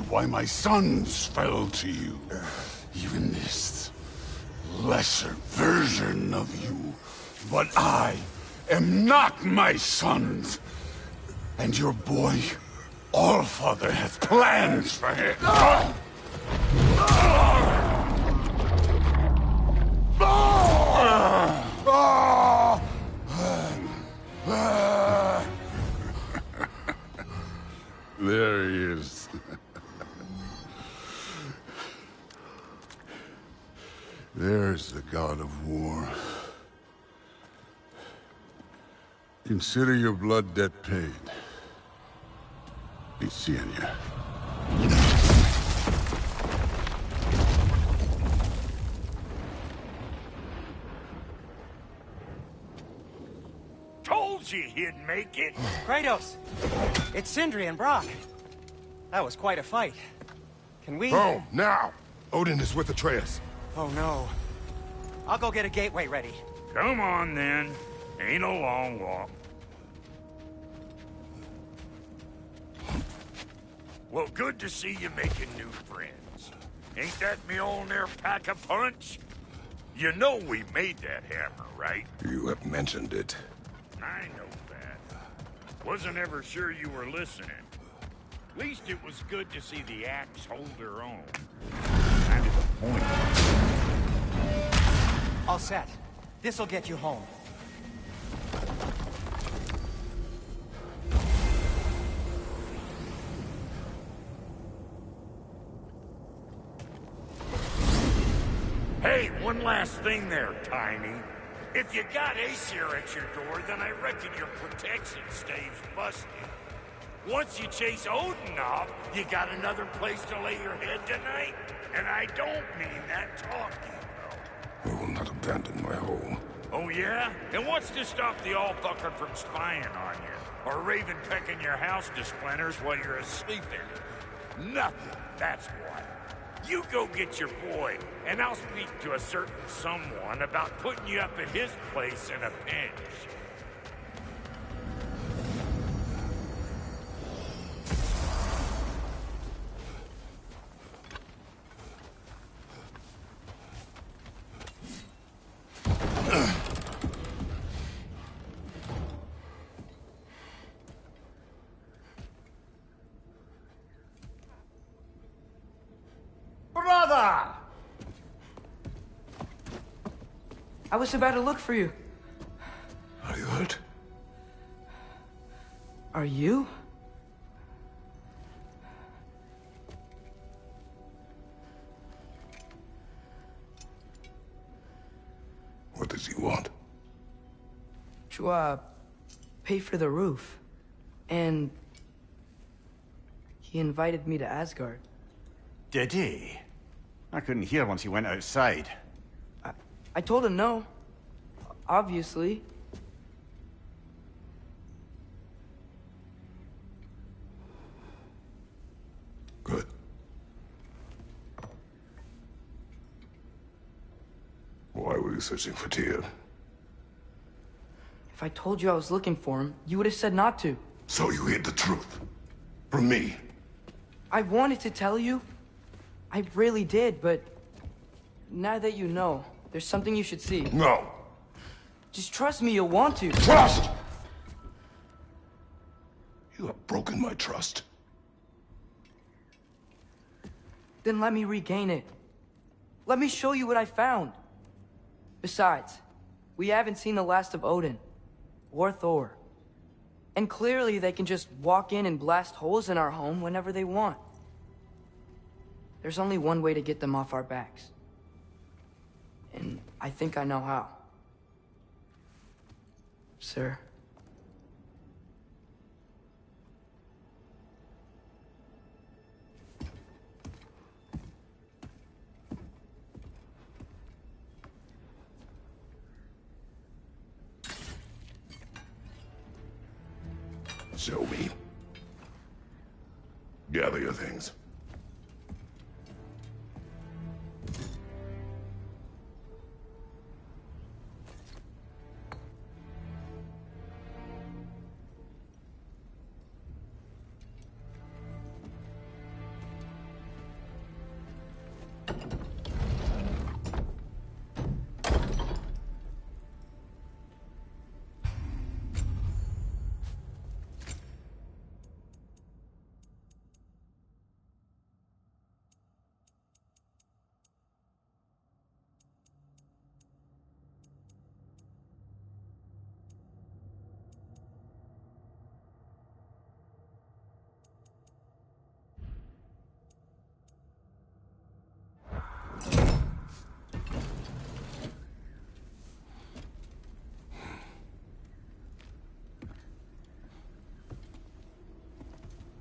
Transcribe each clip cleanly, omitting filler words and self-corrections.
why my sons fell to you. Even this lesser version of you. But I am not my sons. And your boy, Allfather, has plans for him. There he is. There's the god of war. Consider your blood debt paid. Be seeing ya. Told you he'd make it! Kratos! It's Sindri and Brok. That was quite a fight. Can we... Home, now! Odin is with Atreus. Oh no. I'll go get a gateway ready. Come on, then. Ain't a long walk. Well, good to see you making new friends. Ain't that Mjolnir pack a punch? You know we made that hammer, right? You have mentioned it. I know that. Wasn't ever sure you were listening. At least it was good to see the axe hold her own. Kind of the point. All set. This'll get you home. Hey, one last thing there, Tiny. If you got Aesir at your door, then I reckon your protection stays busted. Once you chase Odin off, you got another place to lay your head tonight? And I don't mean that talking, though. I will not abandon my home. Oh, yeah? And what's to stop the all-fucker from spying on you? Or Raven pecking your house to splinters while you're asleep in it? Nothing, that's what. You go get your boy, and I'll speak to a certain someone about putting you up at his place in a pinch. Brother! I was about to look for you. Are you hurt? Are you? What does he want? To, pay for the roof. And... he invited me to Asgard. Did he? I couldn't hear once he went outside. I told him no. Obviously. Good. Why were you searching for Tyr? If I told you I was looking for him, you would have said not to. So you hid the truth. From me. I wanted to tell you. I really did, but... now that you know, there's something you should see. No. Just trust me, you'll want to. Trust! You have broken my trust. Then let me regain it. Let me show you what I found. Besides, we haven't seen the last of Odin. Or Thor. And clearly they can just walk in and blast holes in our home whenever they want. There's only one way to get them off our backs. And I think I know how. Sir. Show me. Gather your things.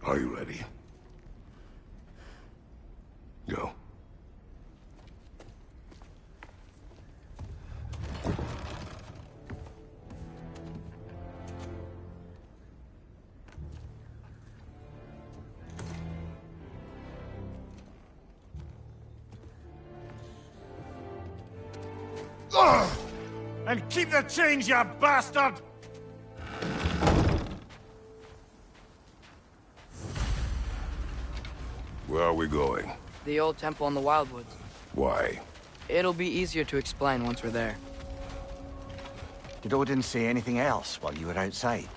Are you ready? Go. And keep the change, you bastard! Where are we going? The old temple in the Wildwoods. Why? It'll be easier to explain once we're there. Did Odin say anything else while you were outside?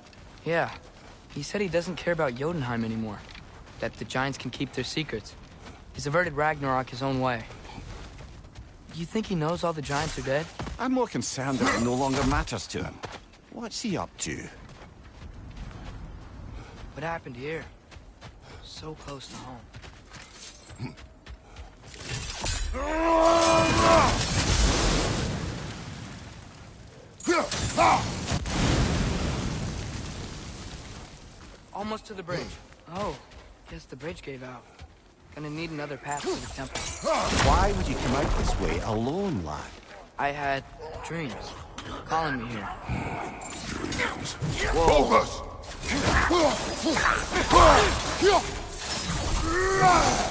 Yeah. He said he doesn't care about Jotunheim anymore. That the Giants can keep their secrets. He's averted Ragnarok his own way. You think he knows all the Giants are dead? I'm more concerned that it no longer matters to him. What's he up to? What happened here? So close to home. Almost to the bridge. Oh, guess the bridge gave out. Gonna need another path to the temple. Why would you come out this way alone, lad? I had dreams calling me here. Dreams. Whoa. Focus!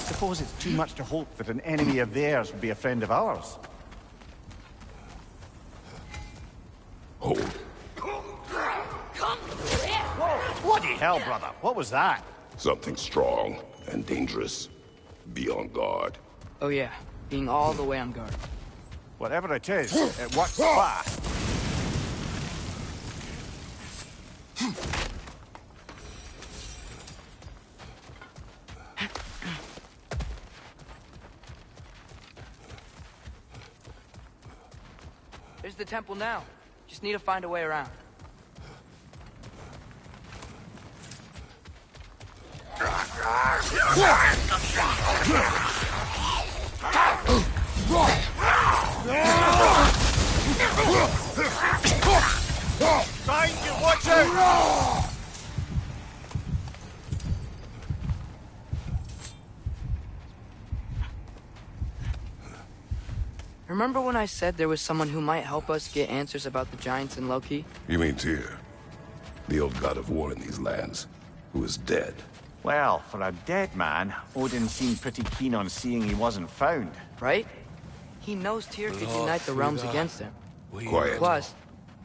Suppose it's too much to hope that an enemy of theirs would be a friend of ours. Hold. Bloody hell, brother. What was that? Something strong and dangerous. Be on guard. Oh yeah, being all the way on guard. Whatever it is, it works fast. There's the temple now. Just need to find a way around. Behind you, watch out! Remember when I said there was someone who might help us get answers about the Giants and Loki? You mean Tyr? The old god of war in these lands, who is dead. Well, for a dead man, Odin seemed pretty keen on seeing he wasn't found. Right? He knows Tyr could unite the realms against him. Quiet. Plus,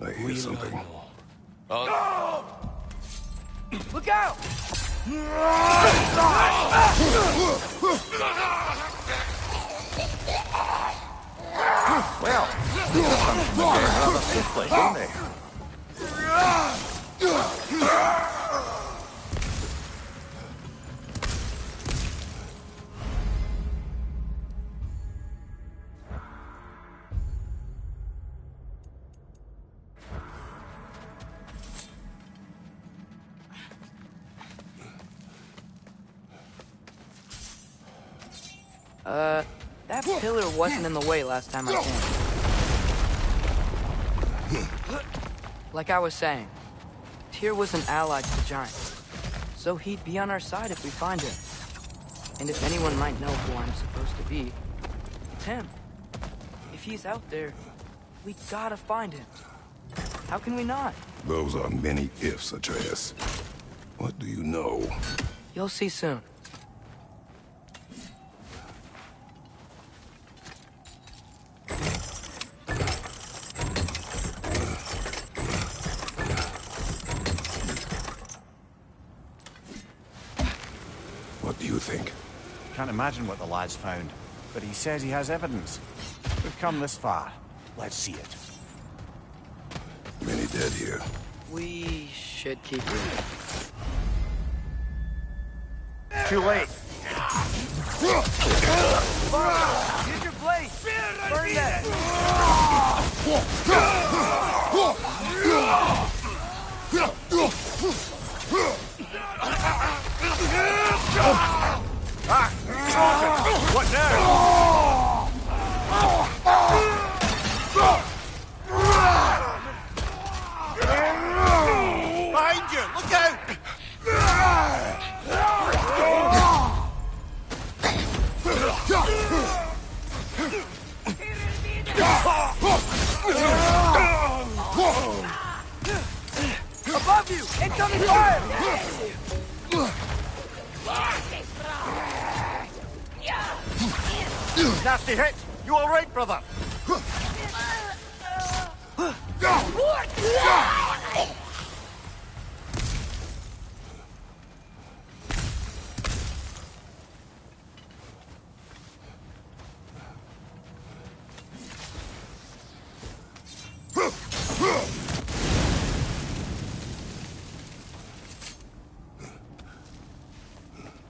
I hear something. look out! Well, these are something rather swiftly, don't they? That pillar wasn't in the way last time I came. Like I was saying, Tyr was an ally to the Giants, so he'd be on our side if we find him. And if anyone might know who I'm supposed to be, it's him. If he's out there, we gotta find him. How can we not? Those are many ifs, Atreus. What do you know? You'll see soon. What do you think? Can't imagine what the lad's found, but he says he has evidence. We've come this far. Let's see it. Many dead here. We should keep moving. Too late. Use your blade! Burn that! What now? Behind you! Look out! Above you! Incoming fire! Nasty hit! You all right, brother?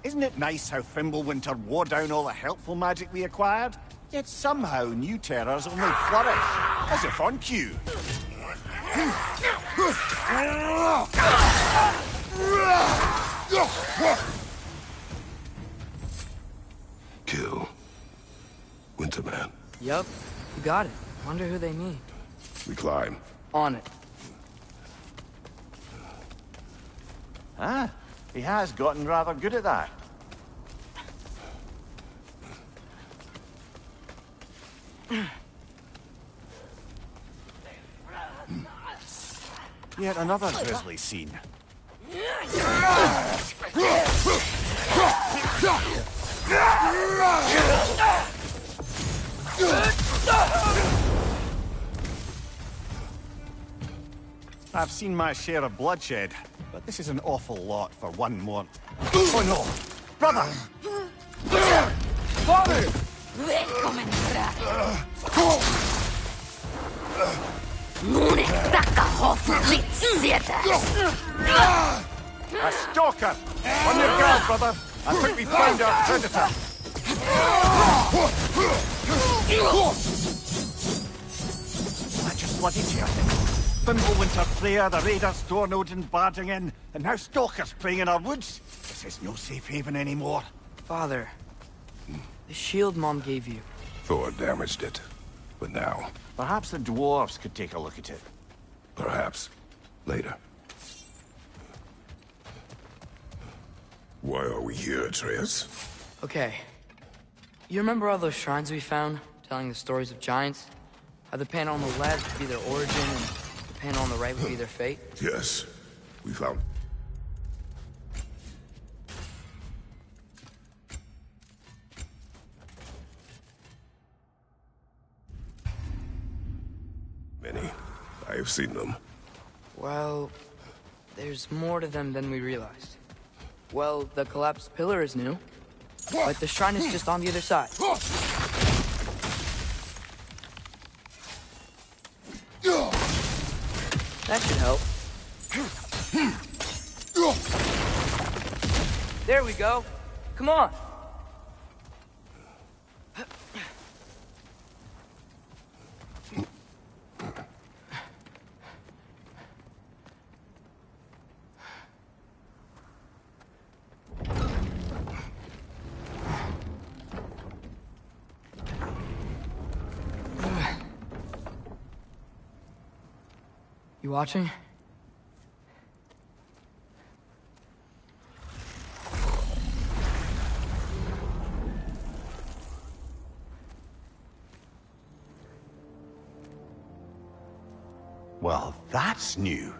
Isn't it nice how Fimbulwinter wore down all the helpful magic we acquired? Yet somehow new terrors only flourish, as if on cue. Kill. Winterman. Yup, you got it. Wonder who they mean. We climb. On it. Ah, he has gotten rather good at that. Yet another grisly scene. I've seen my share of bloodshed, but this is an awful lot for one more. Oh no! Brother! Father! Välkommen fram! Monet tacka hoffligt sedan! A stalker! On your guard, brother! I think we found our predator! I just bloody tear. Fimbulwinter, Freya, the raiders, Stornodin barging in, and now stalkers preying in our woods. This is no safe haven anymore. Father, the shield Mom gave you. Thor damaged it. But now, Perhaps the dwarves could take a look at it. perhaps, later. Why are we here, Atreus? Okay. You remember all those shrines we found, telling the stories of giants? How the panel on the left would be their origin, and the panel on the right would be their fate? Yes. We found... many. I have seen them. Well, there's more to them than we realized. Well, the collapsed pillar is new, but the shrine is just on the other side. That should help. There we go. Come on. You watching? Well, that's new.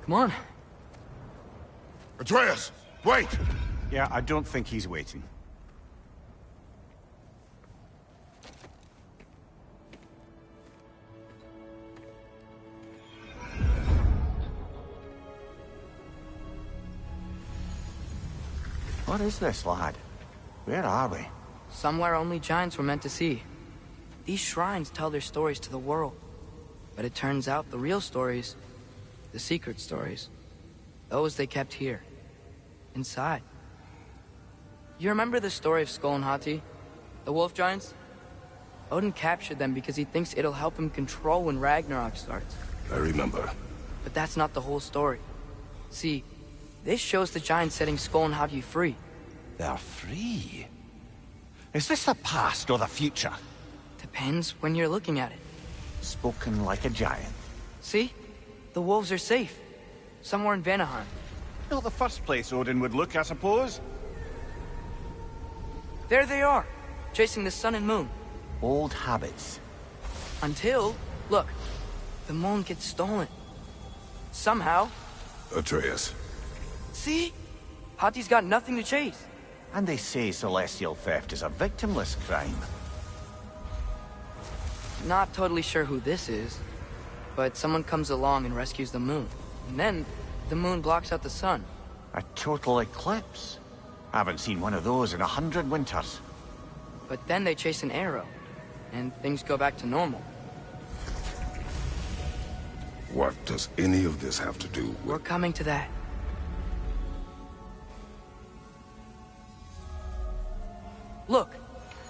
Come on. Atreus, wait! Yeah, I don't think he's waiting. What is this, lad? Where are we? Somewhere only giants were meant to see. These shrines tell their stories to the world. But it turns out the real stories, the secret stories, those they kept here, inside. You remember the story of Skoll and Hati? The wolf giants? Odin captured them because he thinks it'll help him control when Ragnarok starts. I remember. But that's not the whole story. See, this shows the giants setting Skoll and Hati free. They're free. Is this the past or the future? Depends when you're looking at it. Spoken like a giant. See? The wolves are safe. Somewhere in Vanaheim. Not the first place Odin would look, I suppose. There they are, chasing the sun and moon. Old habits. Until, look, the moon gets stolen. Somehow. Atreus. See? Hati's got nothing to chase. And they say celestial theft is a victimless crime. Not totally sure who this is, but someone comes along and rescues the moon. And then, the moon blocks out the sun. A total eclipse. Haven't seen one of those in 100 winters. But then they chase an arrow, and things go back to normal. What does any of this have to do We're with... coming to that. Look,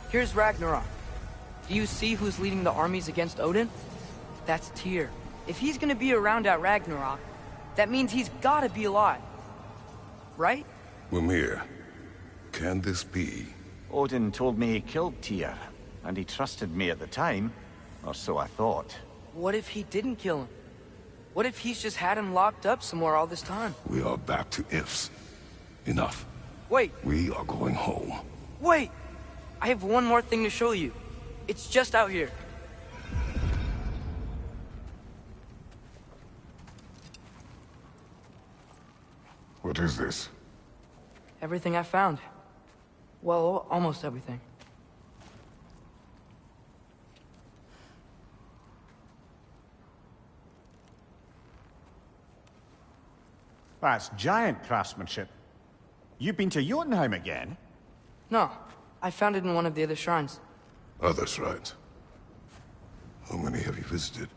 here's Ragnarok. Do you see who's leading the armies against Odin? That's Tyr. If he's gonna be around at Ragnarok, that means he's gotta be alive. Right? Mimir, can this be? Odin told me he killed Tyr, and he trusted me at the time, or so I thought. What if he didn't kill him? What if he's just had him locked up somewhere all this time? We are back to ifs. Enough. Wait, We are going home. wait! I have one more thing to show you. It's just out here. What is this? Everything I found. Well, almost everything. That's giant craftsmanship. You've been to Jotunheim again? No, I found it in one of the other shrines. Other shrines. How many have you visited?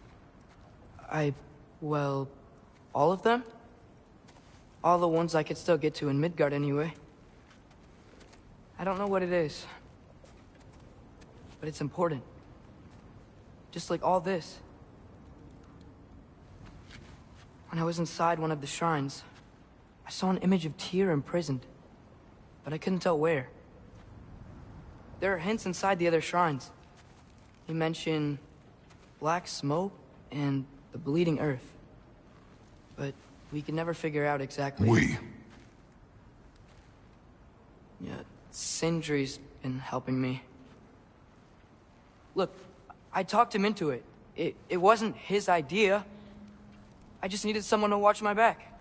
Well, all of them? All the ones I could still get to in Midgard anyway. I don't know what it is. But it's important. Just like all this. When I was inside one of the shrines, I saw an image of Tyr imprisoned. But I couldn't tell where. There are hints inside the other shrines. They mention black smoke and the bleeding earth. But we could never figure out exactly. We. Yeah, Sindri's been helping me. Look, I talked him into it. It wasn't his idea. I just needed someone to watch my back.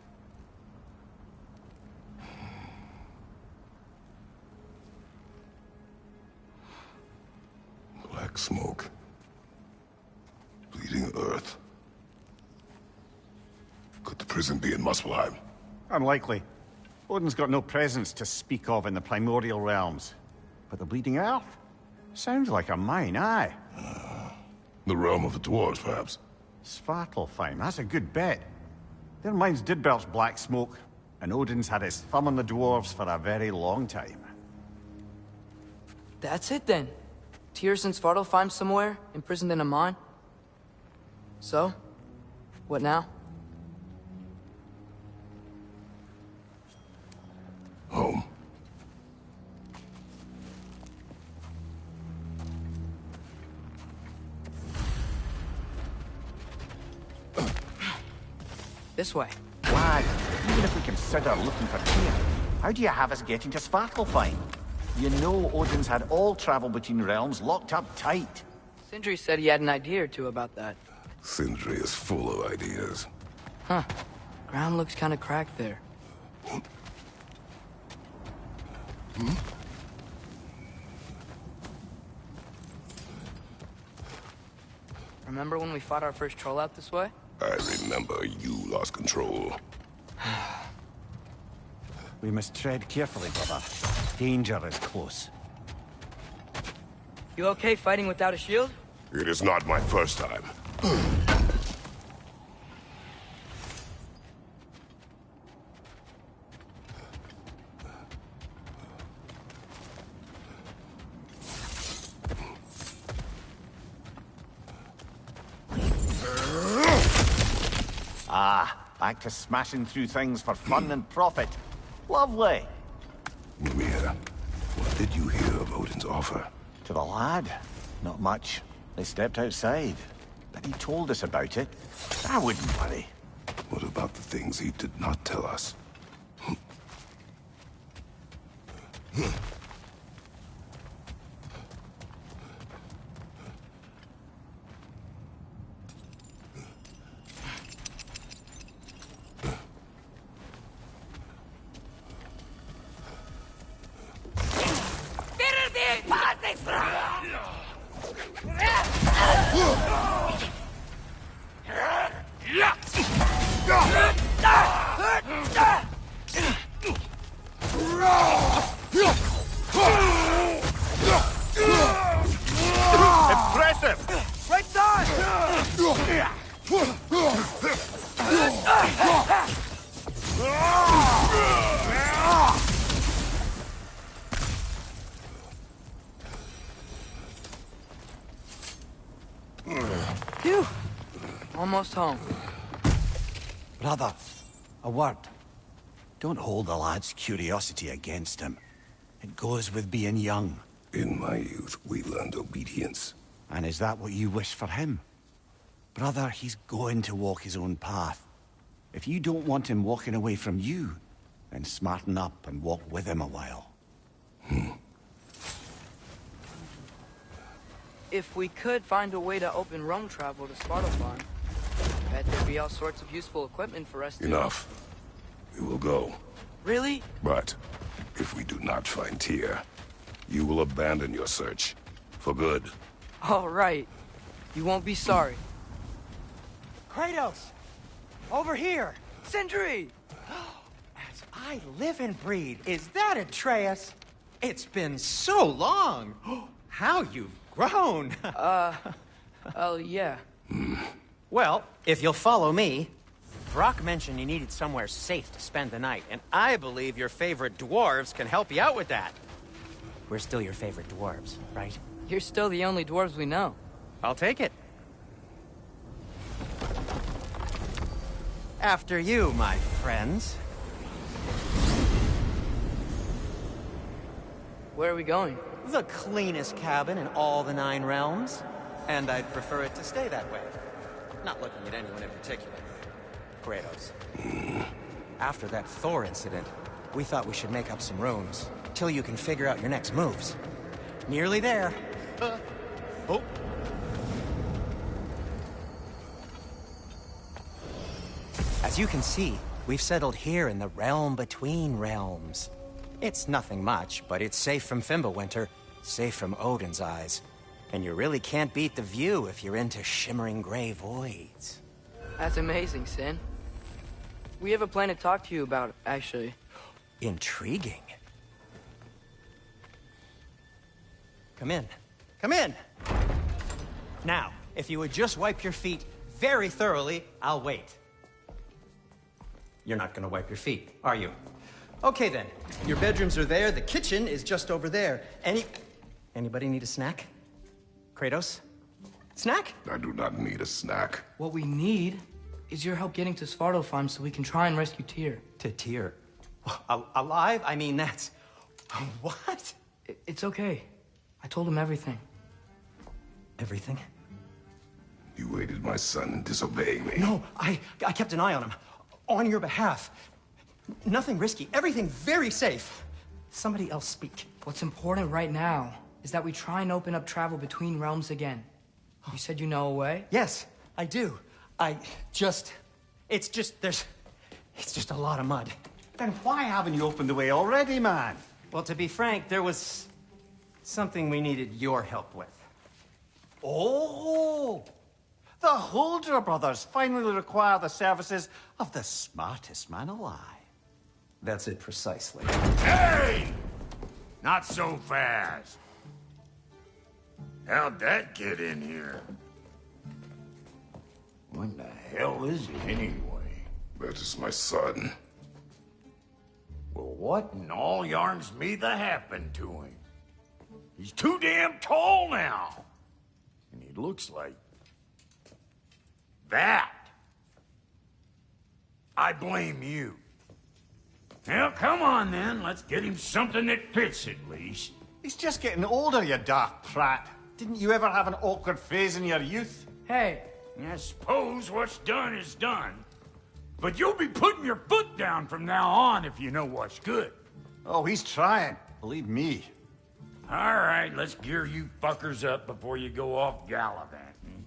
Black smoke. Bleeding earth. Could the prison be in Muspelheim? Unlikely. Odin's got no presence to speak of in the primordial realms. But the Bleeding Earth? Sounds like a mine, aye. The realm of the dwarves, perhaps? Svartalfheim, that's a good bet. Their mines did belch black smoke, and Odin's had his thumb on the dwarves for a very long time. That's it then. Tyr's in Svartalfheim somewhere, imprisoned in a mine. So, what now? Home. This way. Lad, even if we consider looking for Tyr, how do you have us getting to Svartalfheim? You know Odin's had all travel between realms locked up tight. Sindri said he had an idea or two about that. Sindri is full of ideas. Huh. Ground looks kinda cracked there. Remember when we fought our first troll out this way? I remember you lost control. We must tread carefully, brother. Danger is close. You okay fighting without a shield? It is not my first time. Back to smashing through things for fun and profit. Lovely. Mimir, what did you hear of Odin's offer? To the lad? Not much. They stepped outside. But he told us about it. I wouldn't worry. What about the things he did not tell us? Impressive! Right side! Phew! Almost home. Brother, a word. Don't hold the lad's curiosity against him. It goes with being young. In my youth, we learned obedience. And is that what you wish for him? Brother, he's going to walk his own path. If you don't want him walking away from you, then smarten up and walk with him a while. If we could find a way to open roam travel to Svartalfheim, bet there'd be all sorts of useful equipment for us to... Enough. We will go. Really? But if we do not find Tyr, you will abandon your search. For good. All right. You won't be sorry. Kratos! Over here! Sindri! As I live and breathe, is that Atreus? It's been so long! How you've grown! Oh, yeah. Well, if you'll follow me, Brock mentioned you needed somewhere safe to spend the night, and I believe your favorite dwarves can help you out with that. We're still your favorite dwarves, right? You're still the only dwarves we know. I'll take it. After you, my friends. Where are we going? The cleanest cabin in all the 9 realms. And I'd prefer it to stay that way. Not looking at anyone in particular. Kratos. After that Thor incident, we thought we should make up some rooms, till you can figure out your next moves. Nearly there. Oh. As you can see, we've settled here in the realm between realms. It's nothing much, but it's safe from Fimbulwinter, safe from Odin's eyes. And you really can't beat the view if you're into shimmering gray voids. That's amazing, Sin. We have a plan to talk to you about, actually. Intriguing. Come in. Come in! Now, if you would just wipe your feet very thoroughly, I'll wait. You're not gonna wipe your feet, are you? Okay then. Your bedrooms are there, the kitchen is just over there. Anybody need a snack? Kratos? Snack? I do not need a snack. What we need is your help getting to Svartalfheim so we can try and rescue Tyr. To Tyr? Alive? I mean, that's... What? It's okay. I told him everything. Everything? You aided my son in disobeying me. No, I kept an eye on him. On your behalf. Nothing risky. Everything very safe. Somebody else speak. What's important right now is that we try and open up travel between realms again. You said you know a way? Yes, I do. It's just a lot of mud. Then why haven't you opened the way already, man? Well, to be frank, there was something we needed your help with. Oh! The Holder brothers finally require the services of the smartest man alive. That's it precisely. Hey! Not so fast. How'd that get in here? What the hell is it anyway? That is my son. Well, what in all yarns me that happened to him? He's too damn tall now. And he looks like... that. I blame you. Well, come on then. Let's get him something that fits at least. He's just getting older, you daft prat. Didn't you ever have an awkward phase in your youth? Hey, I suppose what's done is done. But you'll be putting your foot down from now on if you know what's good. Oh, he's trying. Believe me. All right, let's gear you fuckers up before you go off gallivanting.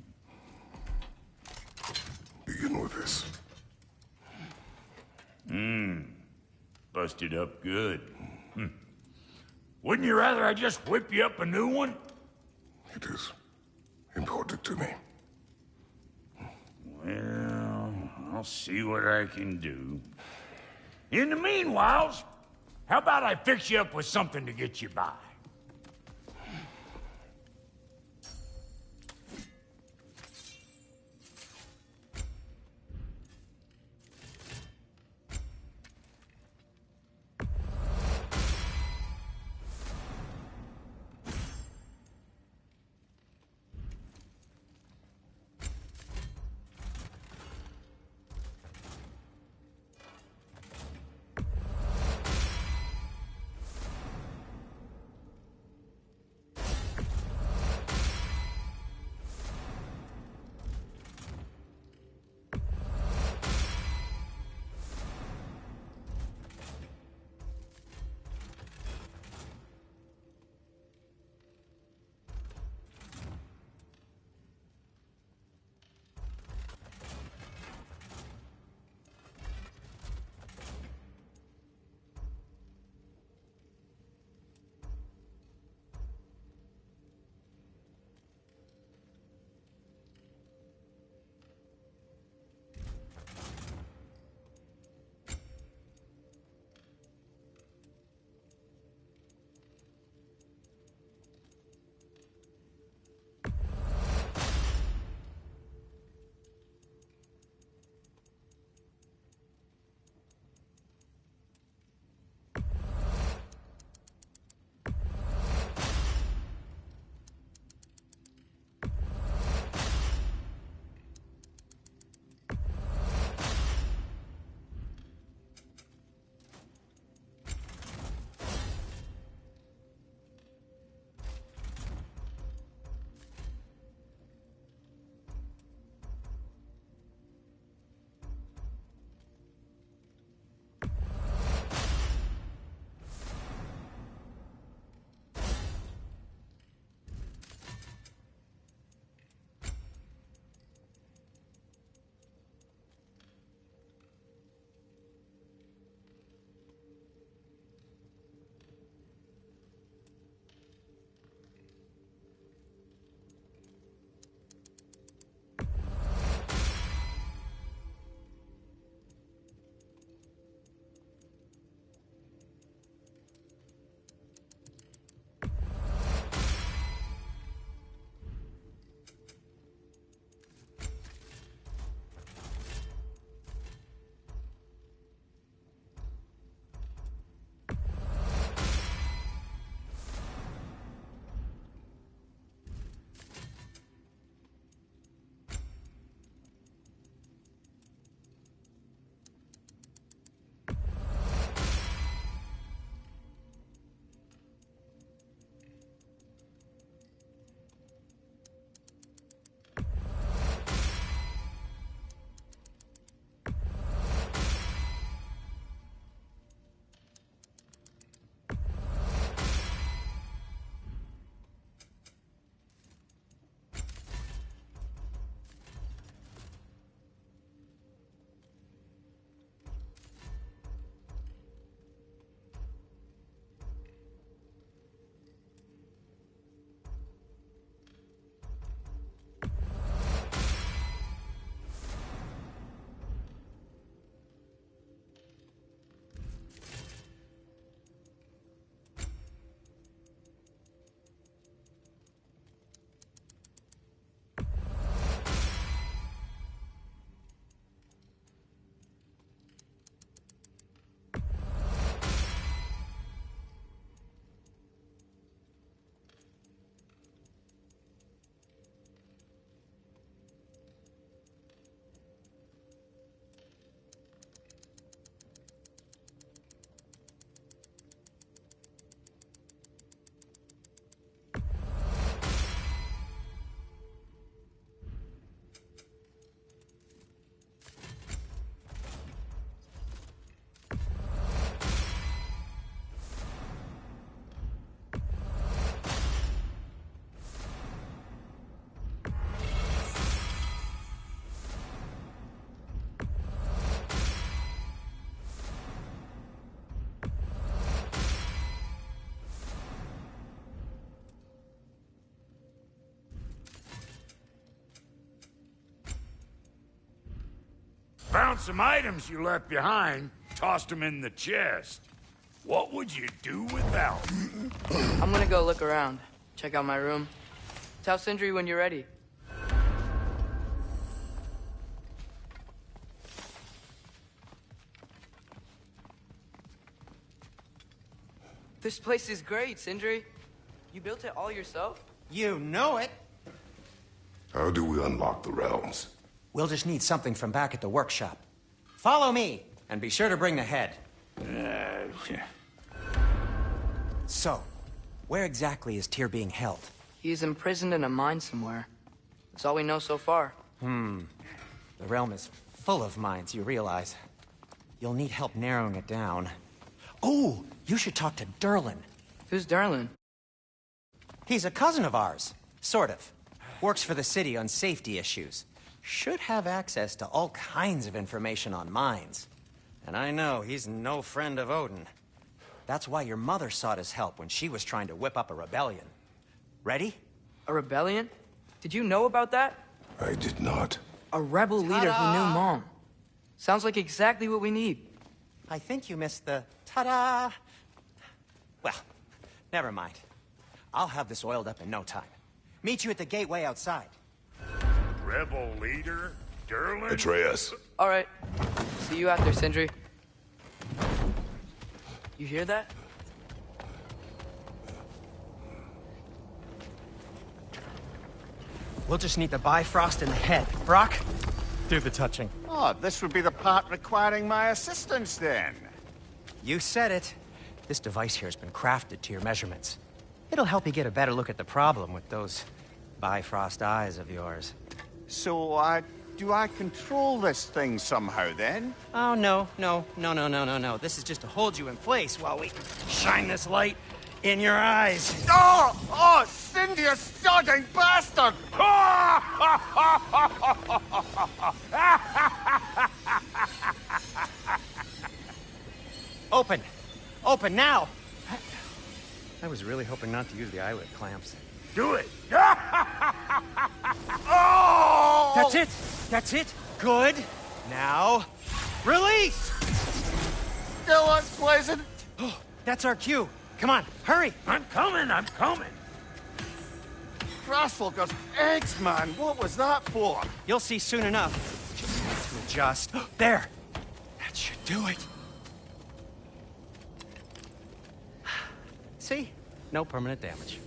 Begin with this. Busted up good. Wouldn't you rather I just whip you up a new one? It is important to me. Well, I'll see what I can do. In the meanwhile, how about I fix you up with something to get you by? Found some items you left behind, tossed them in the chest. What would you do without them? I'm gonna go look around. Check out my room. Tell Sindri when you're ready. This place is great, Sindri. You built it all yourself? You know it. How do we unlock the realms? We'll just need something from back at the workshop. Follow me, and be sure to bring the head. So, where exactly is Tyr being held? He's imprisoned in a mine somewhere. That's all we know so far. The realm is full of mines, you realize. You'll need help narrowing it down. Oh, you should talk to Durlin. Who's Durlin? He's a cousin of ours. Sort of. Works for the city on safety issues. Should have access to all kinds of information on mines. And I know he's no friend of Odin. That's why your mother sought his help when she was trying to whip up a rebellion. Ready? A rebellion? Did you know about that? I did not. A rebel leader who knew Mom. Sounds like exactly what we need. I think you missed the ta-da. Well, never mind. I'll have this oiled up in no time. Meet you at the gateway outside. Rebel leader? Durlin? Atreus. All right. See you out there, Sindri. You hear that? We'll just need the Bifrost in the head. Brock, do the touching. Oh, this would be the part requiring my assistance, then. You said it. This device here has been crafted to your measurements. It'll help you get a better look at the problem with those Bifrost eyes of yours. So, do I control this thing somehow, then? Oh, no. This is just to hold you in place while we shine this light in your eyes. Oh, Cindy, you sodding bastard! Open! Open now! I was really hoping not to use the eyelid clamps. Do it! Oh! That's it! That's it! Good! Now, release! Still unpleasant. Oh, that's our cue. Come on, hurry! I'm coming! Crossfogger's eggs, man. What was that for? You'll see soon enough. Just need to adjust. There! That should do it. See? No permanent damage.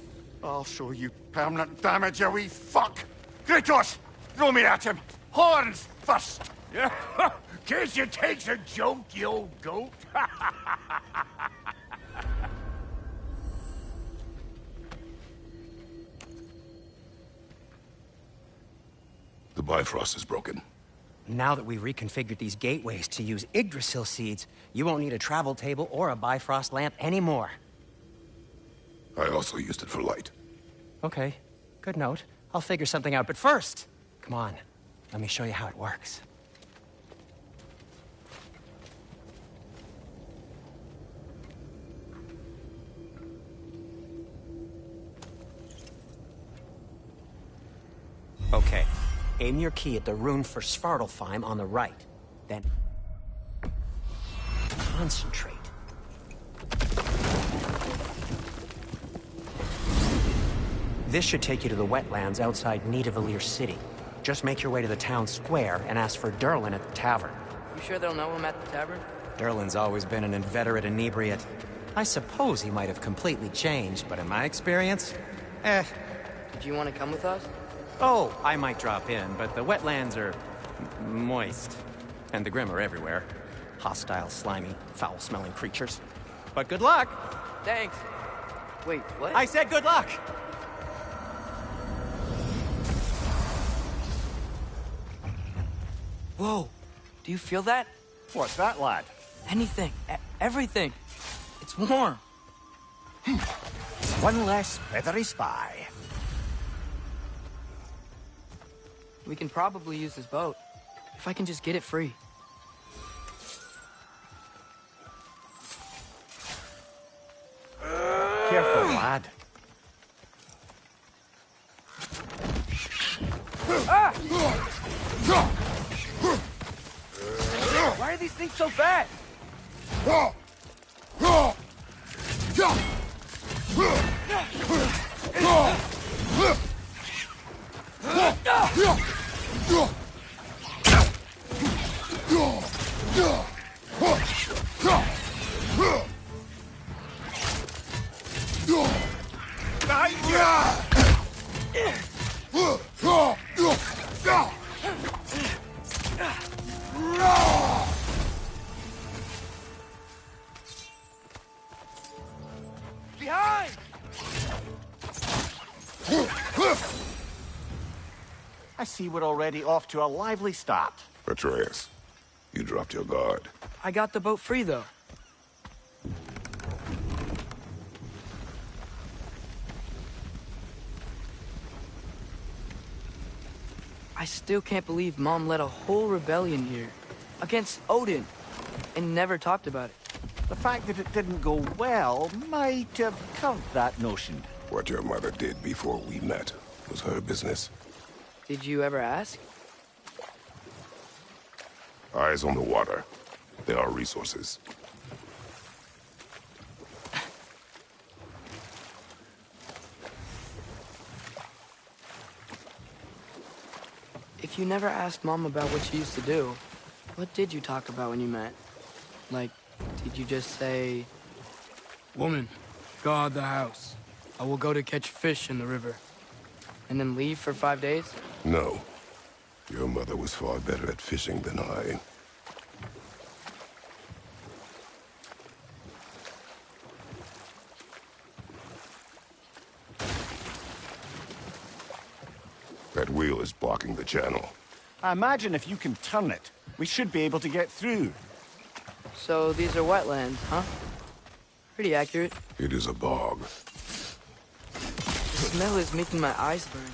I'll show you permanent damage, you wee fuck! Kratos! Throw me at him! Horns first! Guess you takes a joke, you old goat. The Bifrost is broken. Now that we've reconfigured these gateways to use Yggdrasil seeds, you won't need a travel table or a Bifrost lamp anymore. I also used it for light. Okay, good note. I'll figure something out, but first, come on, let me show you how it works. Okay, aim your key at the rune for Svartalfheim on the right. Then concentrate. This should take you to the wetlands outside Nidavellir City. Just make your way to the town square and ask for Durlin at the tavern. You sure they'll know him at the tavern? Durlin's always been an inveterate inebriate. I suppose he might have completely changed, but in my experience, Did you want to come with us? Oh, I might drop in, but the wetlands are moist. And the Grim are everywhere. Hostile, slimy, foul-smelling creatures. But good luck! Thanks. Wait, what? I said good luck! Whoa. Do you feel that? What's that, lad? Anything. Everything. It's warm. One less feathery spy. We can probably use this boat. If I can just get it free. Careful, lad. Why are these things so fast? Behind! I see we're already off to a lively start. Atreus, you dropped your guard. I got the boat free, though. I still can't believe Mom led a whole rebellion here. Against Odin. And never talked about it. The fact that it didn't go well might have curved that notion. What your mother did before we met was her business. Did you ever ask? Eyes on the water. There are resources. If you never asked Mom about what she used to do, what did you talk about when you met? Like, did you just say, "Woman, guard the house. I will go to catch fish in the river," and then leave for 5 days? No. Your mother was far better at fishing than I. That wheel is blocking the channel. I imagine if you can turn it, we should be able to get through. So these are wetlands, huh? Pretty accurate. It is a bog. The smell is making my eyes burn.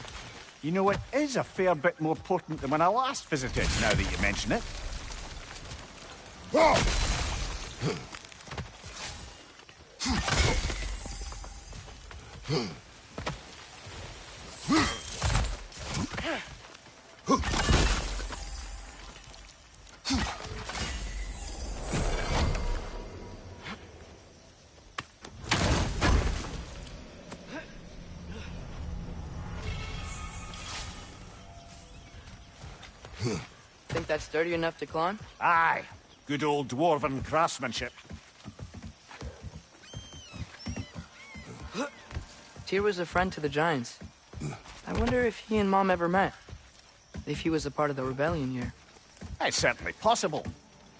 You know, it is a fair bit more potent than when I last visited, now that you mention it. Think that's sturdy enough to climb? Aye. Good old dwarven craftsmanship. Tyr was a friend to the Giants. I wonder if he and Mom ever met. If he was a part of the rebellion here. It's certainly possible.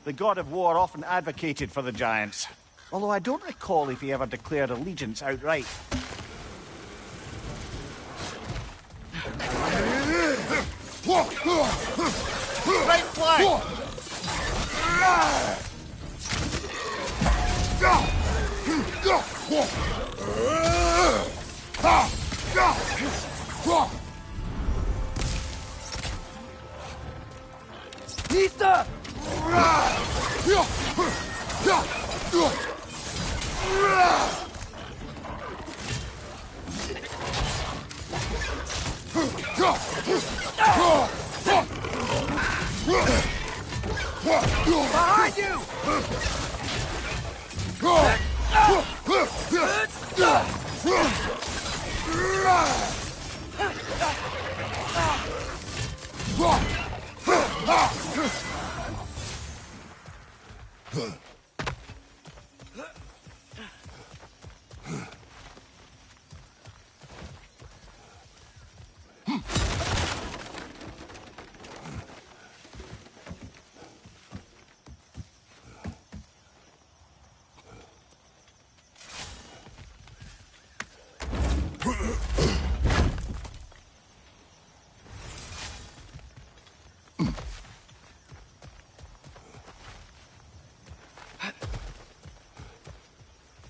The god of war often advocated for the Giants. Although I don't recall if he ever declared allegiance outright. Right flank! Nista! Behind you!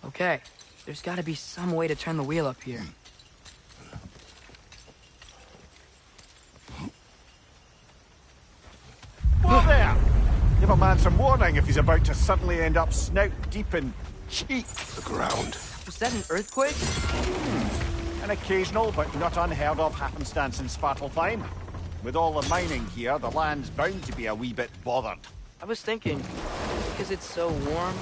Okay, there's gotta be some way to turn the wheel up here. Whoa there! Give a man some warning if he's about to suddenly end up snout deep in cheek. The ground. Was that an earthquake? An occasional but not unheard of happenstance in Svartalfheim. With all the mining here, the land's bound to be a wee bit bothered. I was thinking, because it's so warm,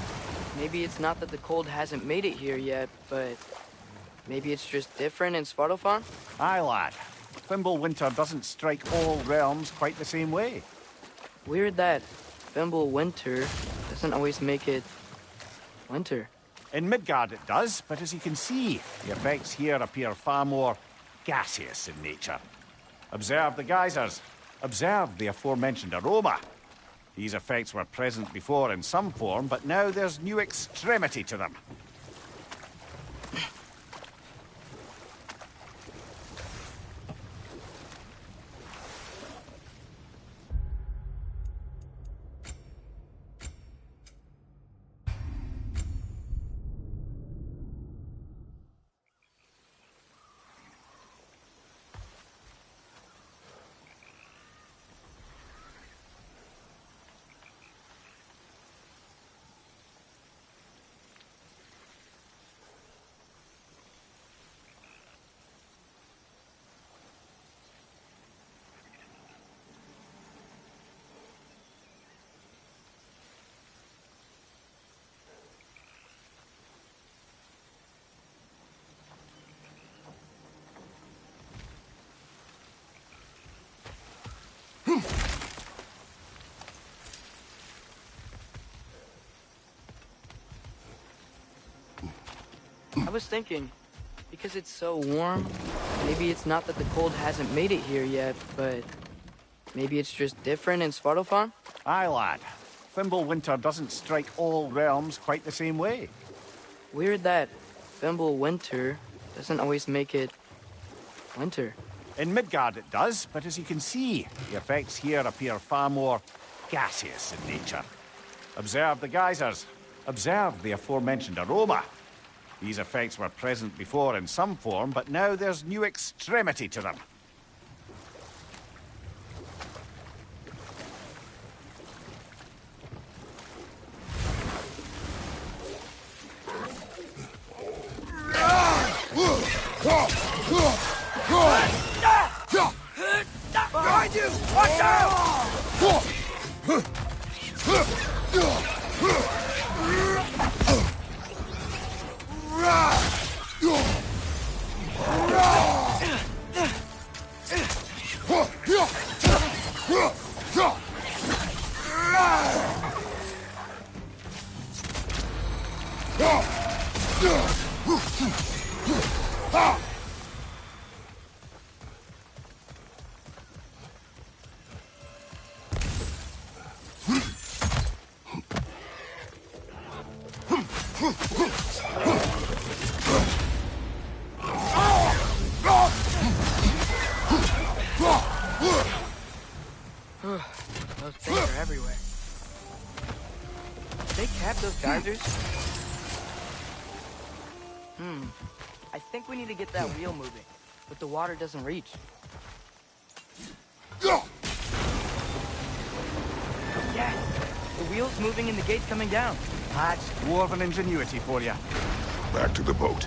maybe it's not that the cold hasn't made it here yet, but maybe it's just different in Svartalfheim? Aye, lad. Fimbulwinter doesn't strike all realms quite the same way. Weird that Fimbulwinter doesn't always make it winter. In Midgard it does, but as you can see, the effects here appear far more gaseous in nature. Observe the geysers. Observe the aforementioned aroma. These effects were present before in some form, but now there's new extremity to them. I was thinking, because it's so warm, maybe it's not that the cold hasn't made it here yet, but maybe it's just different in Svartalfheim? Aye, lad. Fimbulwinter doesn't strike all realms quite the same way. Weird that Fimbulwinter doesn't always make it winter. In Midgard it does, but as you can see, the effects here appear far more gaseous in nature. Observe the geysers. Observe the aforementioned aroma. These effects were present before in some form, but now there's new extremity to them. Behind you! Watch out! Those things are everywhere. Did they cap those geysers? I think we need to get that wheel moving, but the water doesn't reach. Yes! The wheel's moving and the gate's coming down. That's dwarven ingenuity for you. Back to the boat.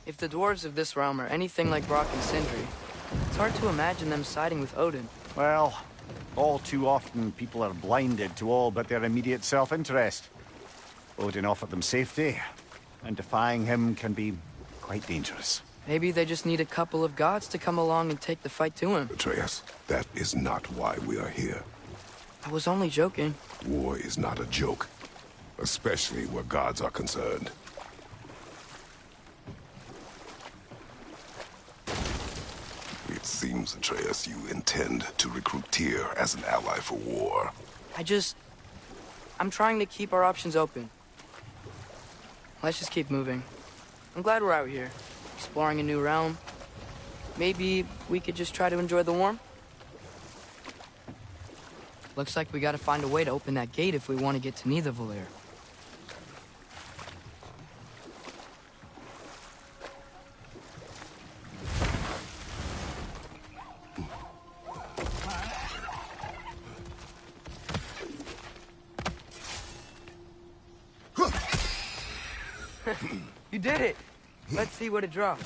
If the dwarves of this realm are anything like Brock and Sindri, it's hard to imagine them siding with Odin. Well, all too often people are blinded to all but their immediate self-interest. Odin offered them safety, and defying him can be quite dangerous. Maybe they just need a couple of gods to come along and take the fight to him. Atreus, that is not why we are here. I was only joking. War is not a joke, especially where gods are concerned. It seems, Atreus, you intend to recruit Tyr as an ally for war. I'm trying to keep our options open. Let's just keep moving. I'm glad we're out here, exploring a new realm. Maybe we could just try to enjoy the warmth? Looks like we gotta find a way to open that gate if we want to get to Nidavellir. You did it! Let's see what it dropped.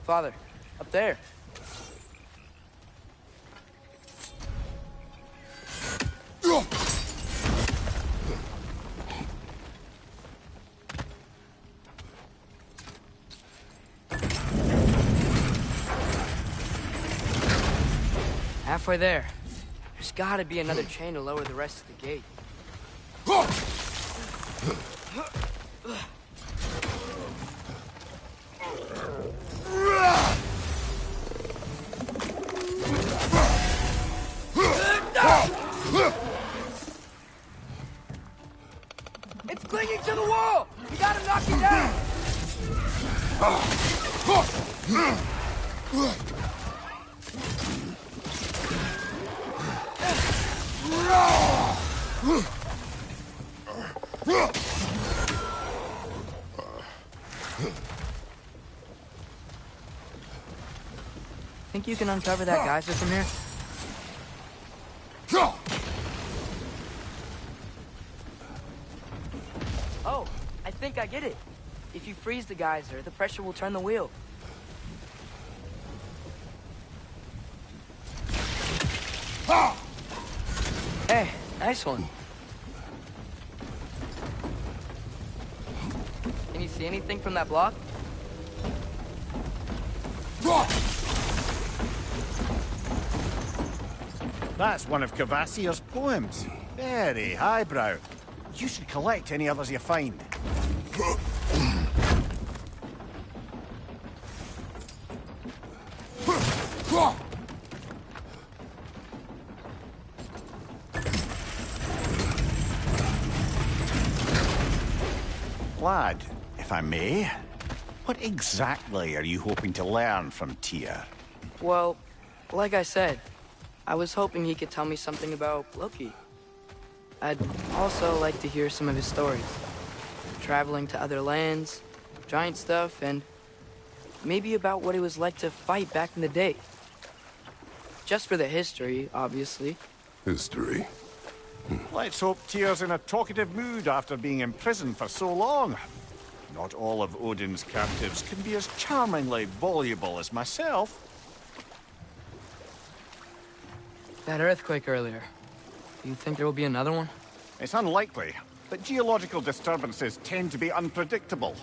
Father, up there. Halfway there. There's gotta be another chain to lower the rest of the gate. It's clinging to the wall! We gotta knock it down! Think you can uncover that geyser from here? Oh, I think I get it. If you freeze the geyser, the pressure will turn the wheel. Hey, nice one. Can you see anything from that block? That's one of Cavassier's poems. Very highbrow. You should collect any others you find. Lad, if I may, what exactly are you hoping to learn from Tyr? Well, like I said, I was hoping he could tell me something about Loki. I'd also like to hear some of his stories. Traveling to other lands, giant stuff, and maybe about what it was like to fight back in the day. Just for the history, obviously. History. Let's hope Tyr's in a talkative mood after being imprisoned for so long. Not all of Odin's captives can be as charmingly voluble as myself. That earthquake earlier. Do you think there will be another one? It's unlikely, but geological disturbances tend to be unpredictable.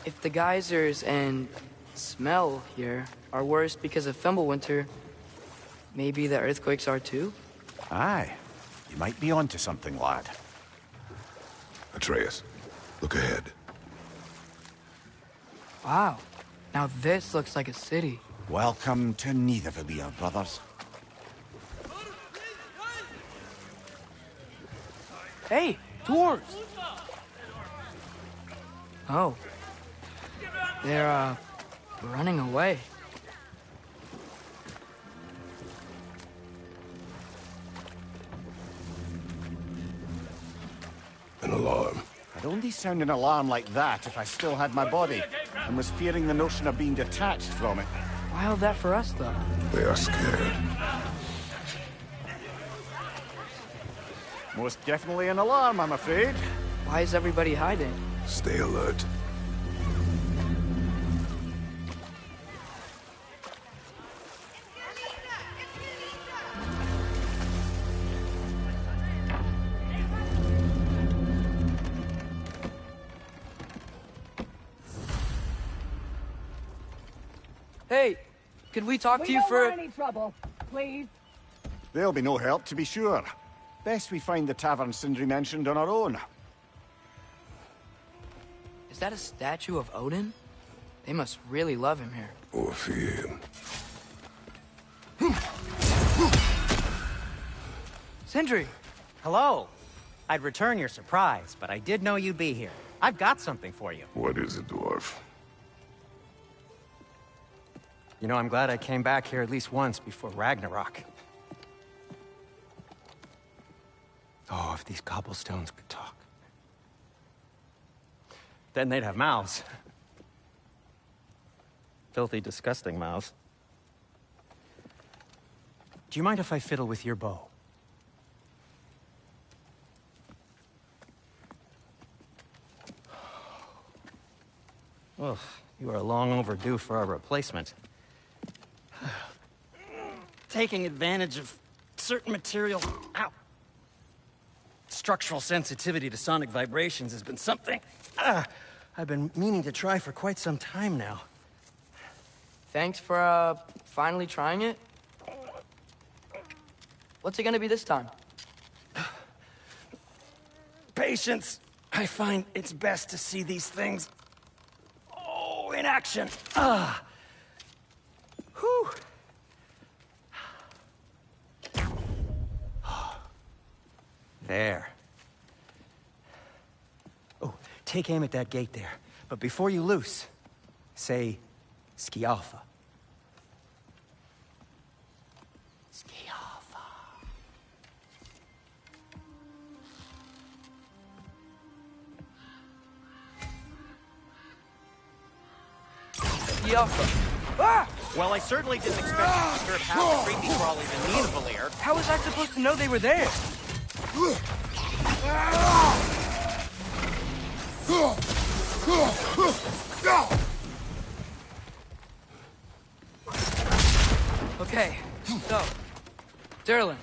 If the geysers and smell here are worse because of Fimbulwinter, maybe the earthquakes are too? Aye. You might be onto something, lad. Atreus, look ahead. Wow. Now this looks like a city. Welcome to Nidavellir, brothers. Hey, dwarves! Oh. They're, running away. An alarm. I'd only sound an alarm like that if I still had my body, and was fearing the notion of being detached from it. Wild that for us, though. They are scared. Most definitely an alarm, I'm afraid. Why is everybody hiding? Stay alert. Hey, could we talk to you for... We don't want any trouble, please. There'll be no help, to be sure. Best we find the tavern Sindri mentioned on our own. Is that a statue of Odin? They must really love him here. Or fear him. Sindri! Hello. I'd return your surprise, but I did know you'd be here. I've got something for you. What is it, dwarf? You know, I'm glad I came back here at least once before Ragnarok. Oh, if these cobblestones could talk. Then they'd have mouths. Filthy, disgusting mouths. Do you mind if I fiddle with your bow? Ugh, You are long overdue for a replacement. Taking advantage of certain material... Ow! Structural sensitivity to sonic vibrations has been something I've been meaning to try for quite some time now. Thanks for, finally trying it. What's it gonna be this time? Patience. I find it's best to see these things... Oh, in action. Whew. There. Oh, take aim at that gate there. But before you loose, say, Scialfa. Scialfa. Scialfa. Ah! Well, I certainly didn't expect to disturb half the creepy crawlies in Nidavellir. How was I supposed to know they were there? Okay, so, Durlin.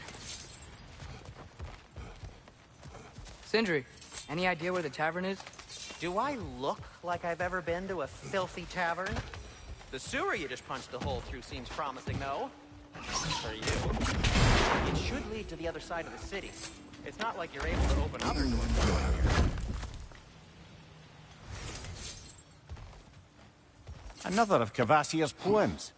Sindri, any idea where the tavern is? Do I look like I've ever been to a filthy tavern? The sewer you just punched a hole through seems promising, though. For you. It should lead to the other side of the city. It's not like you're able to open other doors around here. Another of Kvasir's poems.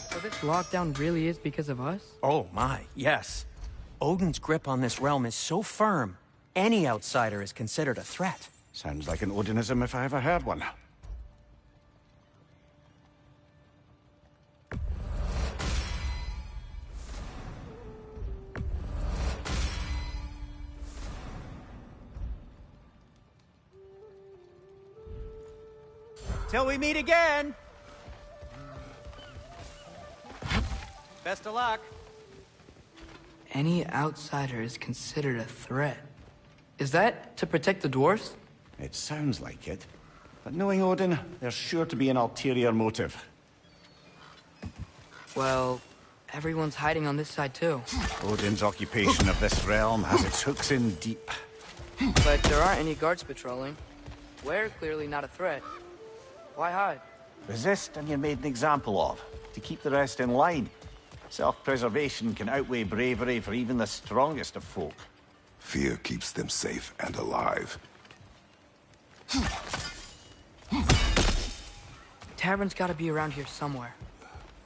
So this lockdown really is because of us? Oh my, yes. Odin's grip on this realm is so firm, any outsider is considered a threat. Sounds like an Odinism if I ever heard one. Till we meet again! Best of luck. Any outsider is considered a threat. Is that to protect the dwarves? It sounds like it. But knowing Odin, there's sure to be an ulterior motive. Well, everyone's hiding on this side too. Odin's occupation of this realm has its hooks in deep. But there aren't any guards patrolling. We're clearly not a threat. Why hide? Resist and you're made an example of, to keep the rest in line. Self-preservation can outweigh bravery for even the strongest of folk. Fear keeps them safe and alive. Tavern's gotta be around here somewhere.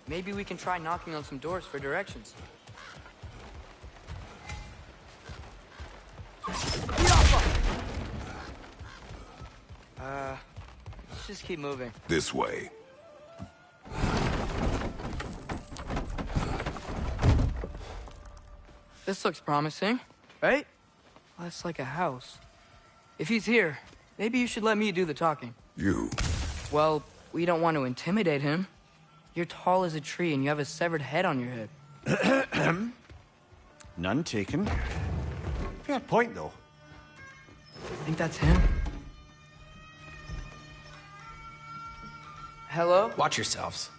Maybe we can try knocking on some doors for directions. Let's just keep moving. This way. This looks promising, right? Less like a house. If he's here, maybe you should let me do the talking. You? Well, we don't want to intimidate him. You're tall as a tree and you have a severed head on your head. None taken. Fair point, though. Think that's him? Hello? Watch yourselves.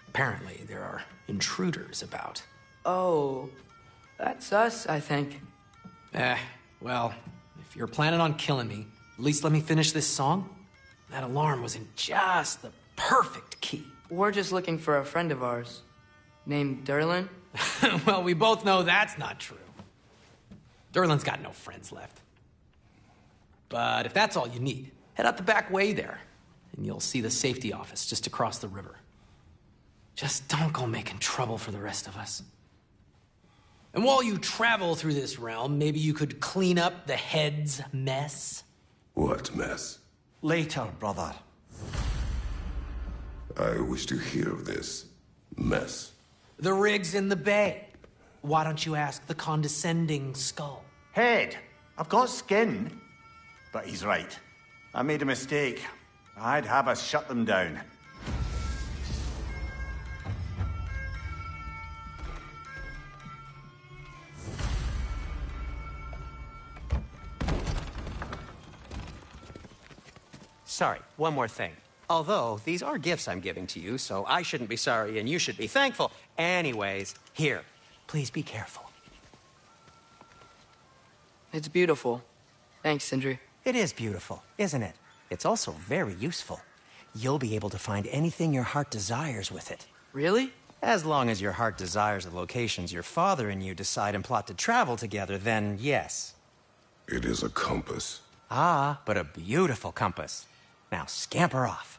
Apparently, there are intruders about. Oh, that's us, I think. Well, if you're planning on killing me, at least let me finish this song. That alarm was in just the perfect key. We're just looking for a friend of ours, named Durlin. Well, we both know that's not true. Durlin's got no friends left. But if that's all you need, head out the back way there, and you'll see the safety office just across the river. Just don't go making trouble for the rest of us. And while you travel through this realm, maybe you could clean up the head's mess? What mess? Later, brother. I wish to hear of this mess. The rig's in the bay. Why don't you ask the condescending skull? Head. I've got skin. But he's right. I made a mistake. I'd have us shut them down. Sorry, one more thing. Although, these are gifts I'm giving to you, so I shouldn't be sorry and you should be thankful. Anyways, here, please be careful. It's beautiful. Thanks, Sindri. It is beautiful, isn't it? It's also very useful. You'll be able to find anything your heart desires with it. Really? As long as your heart desires the locations your father and you decide and plot to travel together, then yes. It is a compass. Ah, but a beautiful compass. Now scamper off.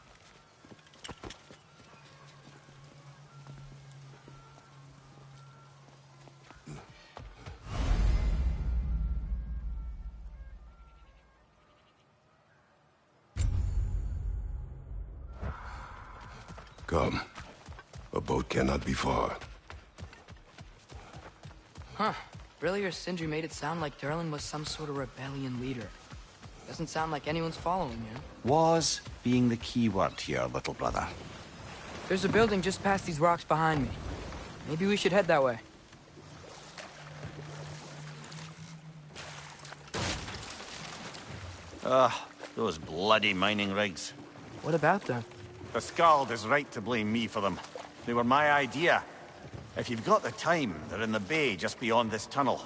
Come. A boat cannot be far. Huh. Earlier, Sindri made it sound like Durlin was some sort of rebellion leader. Doesn't sound like anyone's following him. Was being the key word here, little brother. There's a building just past these rocks behind me. Maybe we should head that way. Those bloody mining rigs. What about them? The Skald is right to blame me for them. They were my idea. If you've got the time, they're in the bay just beyond this tunnel.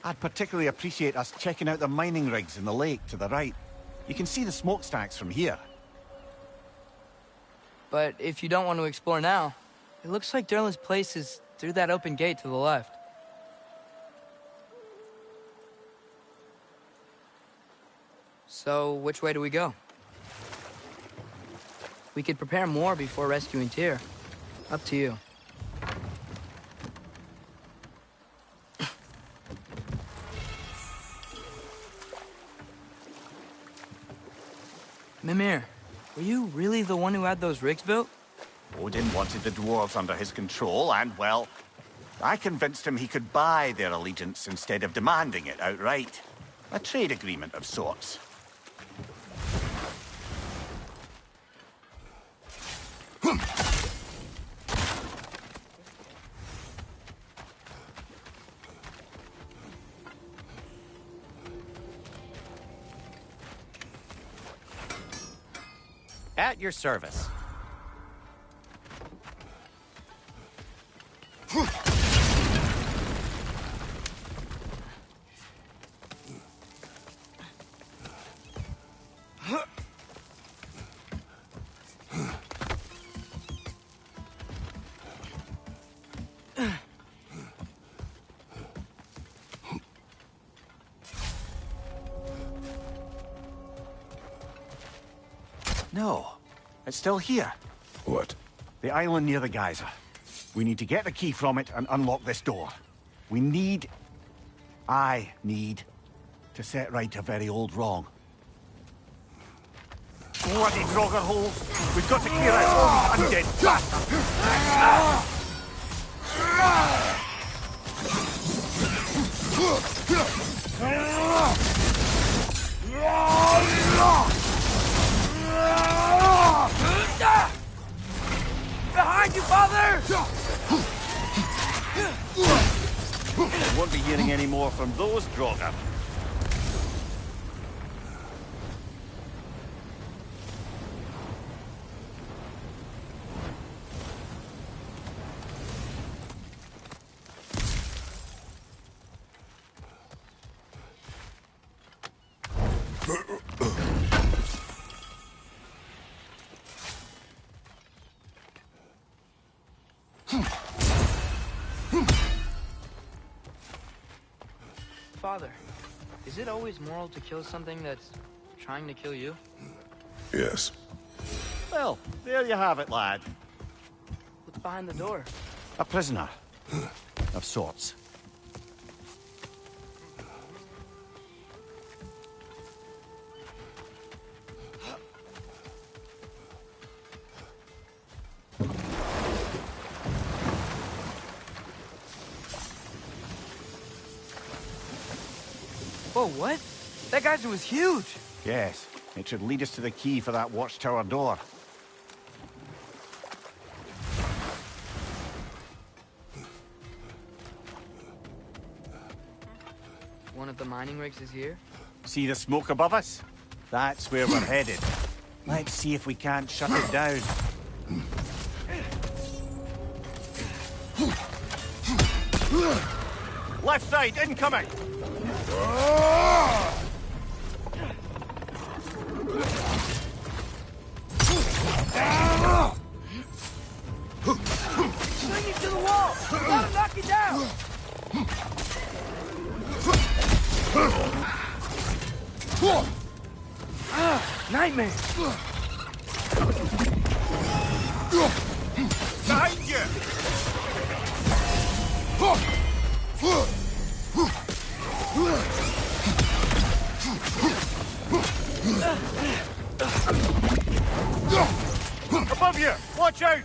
I'd particularly appreciate us checking out the mining rigs in the lake to the right. You can see the smokestacks from here. But if you don't want to explore now, it looks like Durlin's place is through that open gate to the left. So, which way do we go? We could prepare more before rescuing Tyr. Up to you. Mimir, were you really the one who had those rigs built? Odin wanted the dwarves under his control, and, well, I convinced him he could buy their allegiance instead of demanding it outright. A trade agreement of sorts. At your service. No, it's still here. What? The island near the geyser. We need to get the key from it and unlock this door. I need to set right a very old wrong. Bloody Draugr holes! We've got to clear out all these undead bastards! Behind you, father! We won't be hearing any more from those Draugr. Father, is it always moral to kill something that's trying to kill you? Yes. Well, there you have it, lad. What's behind the door? A prisoner. Of sorts. Whoa, what? That geyser was huge! Yes, it should lead us to the key for that watchtower door. One of the mining rigs is here? See the smoke above us? That's where we're headed. Let's see if we can't shut it down. Left side, incoming! Swing it to the wall! Gotta knock it down! Nightmare! Behind you! Above you! Watch out!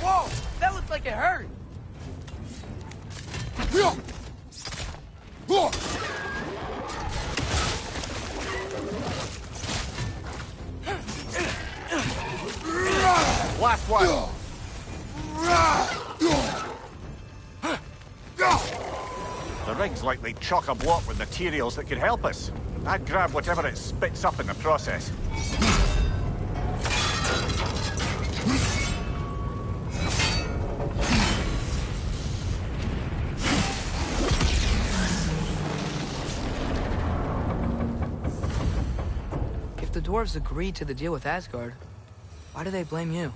Whoa! That looked like it hurt! Last one! The rig's likely chock-a-block with materials that could help us. I'd grab whatever it spits up in the process. If the dwarves agreed to the deal with Asgard, why do they blame you?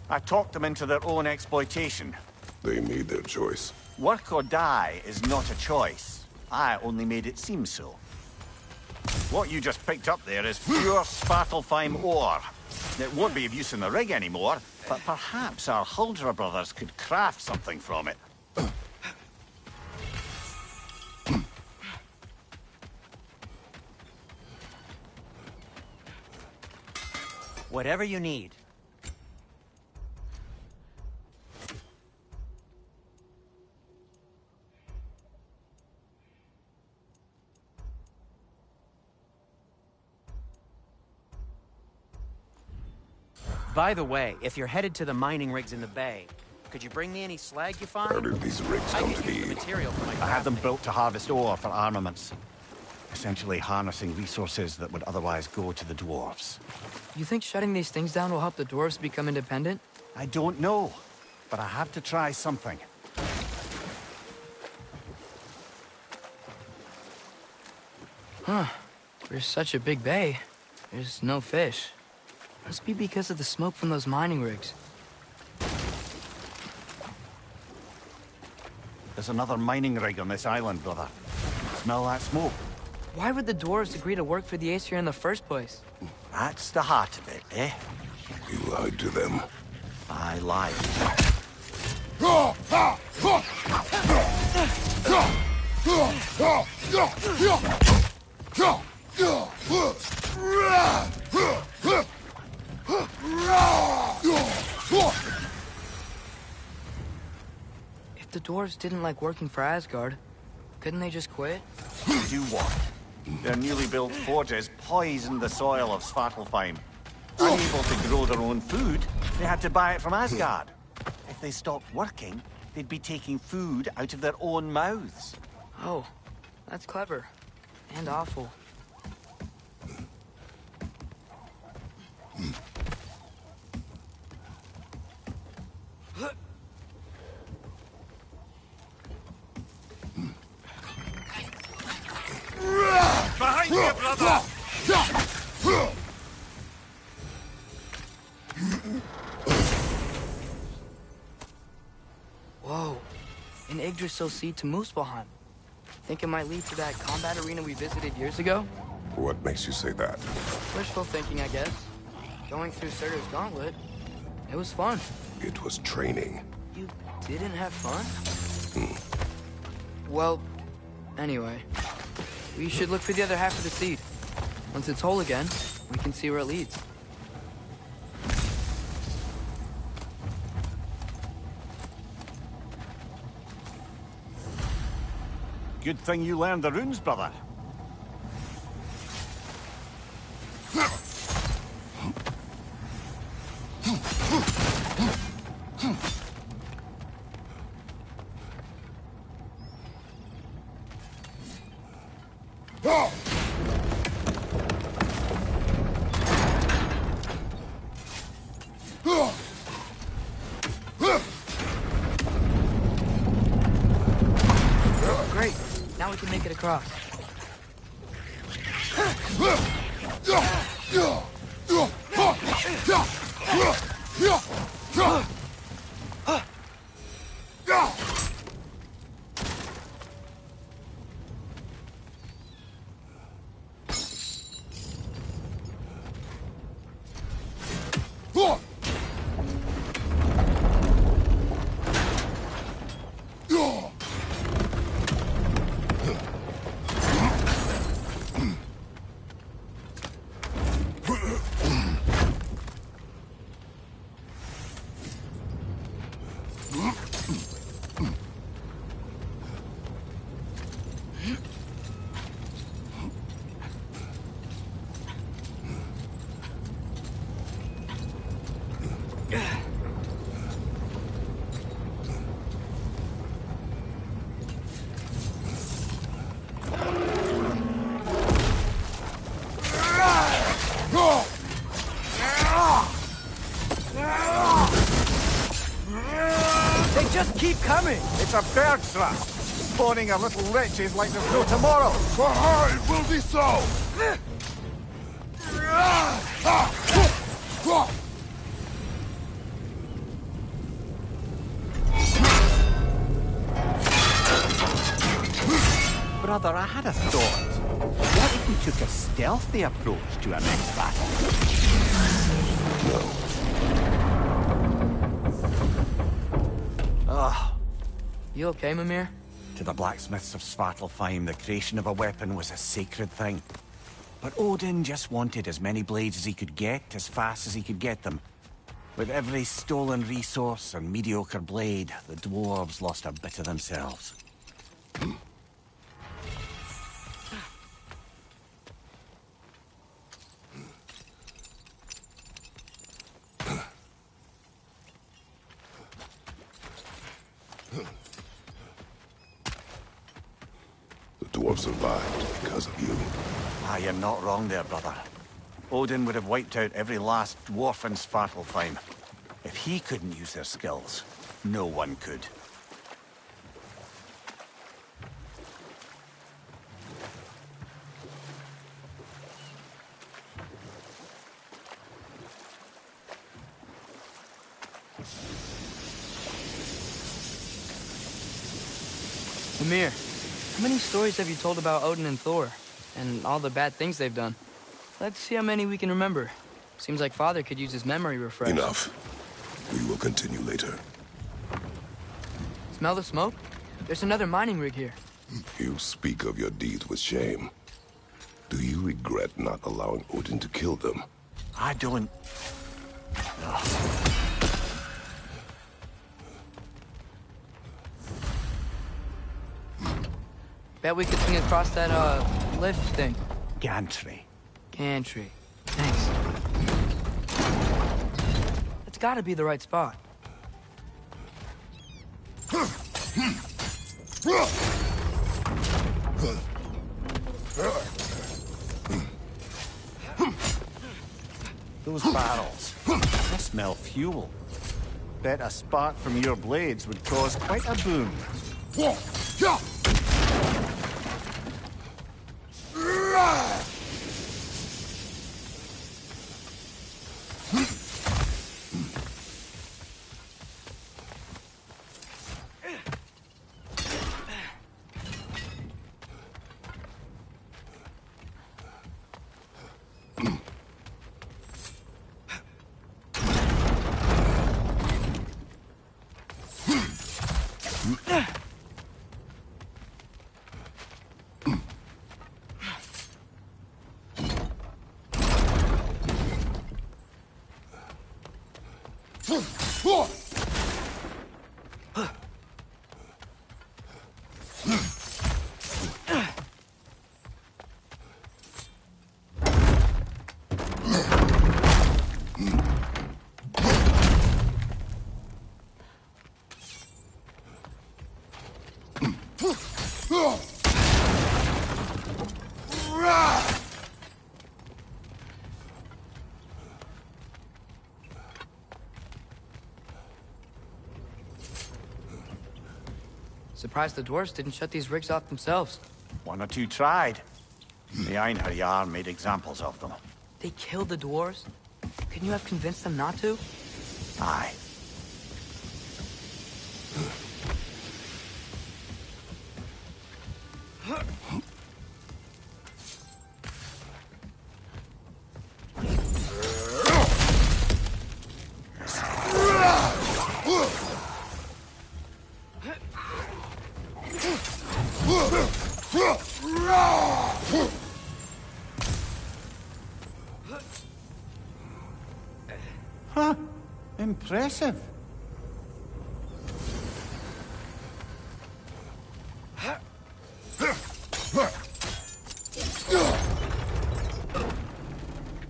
I talked them into their own exploitation. They made their choice. Work or die is not a choice. I only made it seem so. What you just picked up there is pure Svartalfheim ore. It won't be of use in the rig anymore, but perhaps our Huldra brothers could craft something from it. Whatever you need. By the way, if you're headed to the mining rigs in the bay, could you bring me any slag you find? How did these rigs I come could to use the be? material for my I had them crafting. built to harvest ore for armaments. Essentially harnessing resources that would otherwise go to the dwarves. You think shutting these things down will help the dwarves become independent? I don't know, but I have to try something. Huh. There's such a big bay. There's no fish. Must be because of the smoke from those mining rigs. There's another mining rig on this island, brother. Smell that smoke? Why would the dwarves agree to work for the Aesir in the first place? That's the heart of it, eh? You lied to them. I lied. If the dwarves didn't like working for Asgard, couldn't they just quit? Do what? Their newly built forges poisoned the soil of Svartalfheim. Unable to grow their own food, they had to buy it from Asgard. If they stopped working, they'd be taking food out of their own mouths. Oh, that's clever. And awful. Behind you, brother! Yggdrasil seed to Muspelheim. Think it might lead to that combat arena we visited years ago? What makes you say that? Wishful thinking, I guess. Going through Surtur's gauntlet, it was fun. It was training. You didn't have fun? Well, anyway, we should look for the other half of the seed. Once it's whole again, we can see where it leads. Good thing you learned the runes, brother. Great. Now we can make it across. They just keep coming! It's a bird thrust. Spawning our little wretches like there's no tomorrow. For her, it will be so! Brother, I had a thought. What if we took a stealthy approach to our next battle? You okay, Mimir? To the blacksmiths of Svartalfheim, the creation of a weapon was a sacred thing. But Odin just wanted as many blades as he could get, as fast as he could get them. With every stolen resource and mediocre blade, the dwarves lost a bit of themselves. The dwarves survived because of you. Ah, you're not wrong there, brother. Odin would have wiped out every last dwarf in Svartalfheim. If he couldn't use their skills, no one could. Mimir, how many stories have you told about Odin and Thor? And all the bad things they've done? Let's see how many we can remember. Seems like Father could use his memory refresh. Enough. We will continue later. Smell the smoke? There's another mining rig here. You speak of your deeds with shame. Do you regret not allowing Odin to kill them? I don't... Bet we could swing across that, lift thing. Gantry. Gantry. Thanks. It's gotta be the right spot. Those barrels. They smell fuel. Bet a spark from your blades would cause quite a boom. Surprised the dwarves didn't shut these rigs off themselves. One or two tried. The Einherjar made examples of them. They killed the dwarves? Couldn't you have convinced them not to? Aye. Huh. Impressive.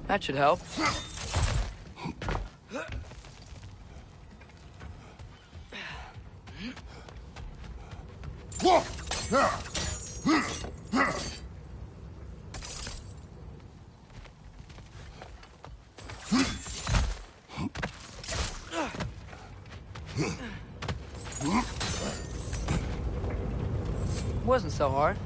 That should help. Wasn't so hard.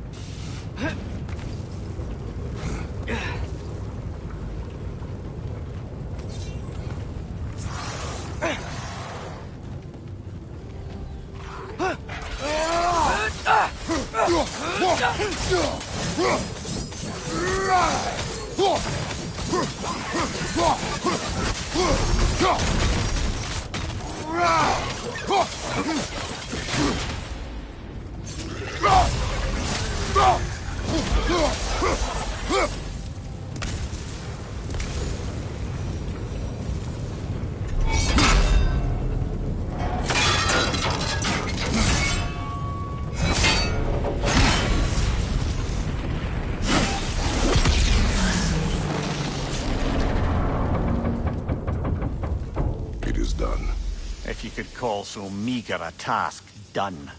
Call so meager a task done.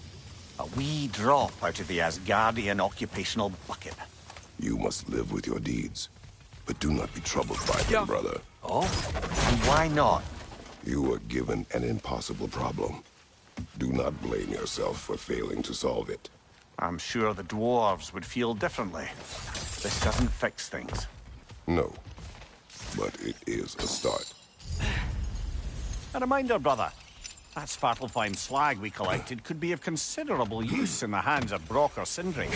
A wee drop out of the Asgardian occupational bucket. You must live with your deeds, but do not be troubled by them, brother. Oh? And why not? You were given an impossible problem. Do not blame yourself for failing to solve it. I'm sure the dwarves would feel differently. This doesn't fix things. No, but it is a start. A reminder, brother. That Svartalfheim slag we collected could be of considerable use in the hands of Brok or Sindri.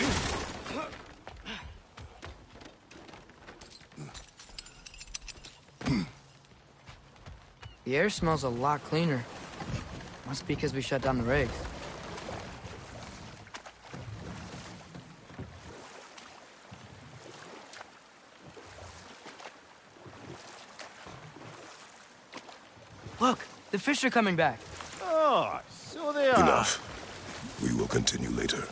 The air smells a lot cleaner. Must be because we shut down the rigs. Look, the fish are coming back. Oh, so they are. Enough. We will continue later.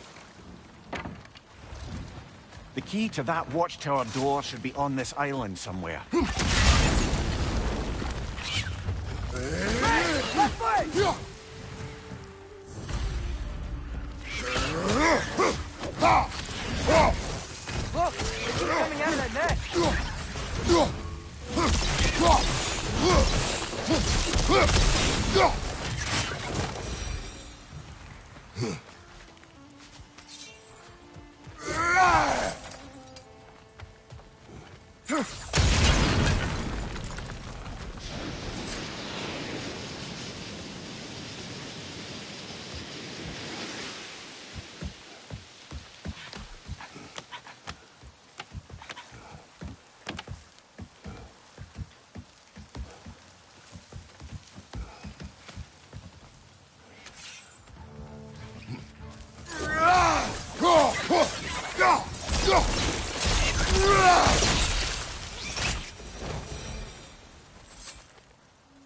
The key to that watchtower door should be on this island somewhere. Left way! Look, it's coming out of that net.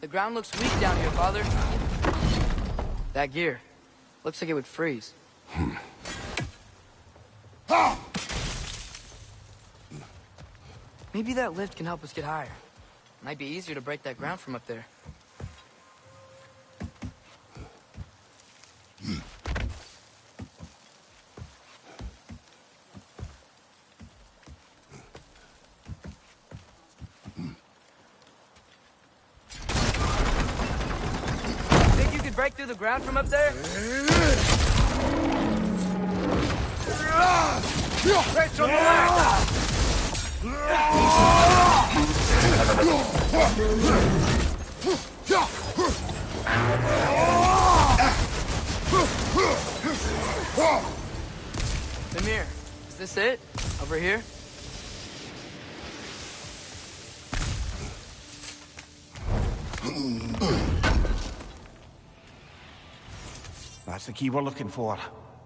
The ground looks weak down here, Father. That gear. Looks like it would freeze. Maybe that lift can help us get higher. Might be easier to break that ground from up there. Think you could break through the ground from up there? It's on the left! Mimir, is this it? Over here? That's the key we're looking for.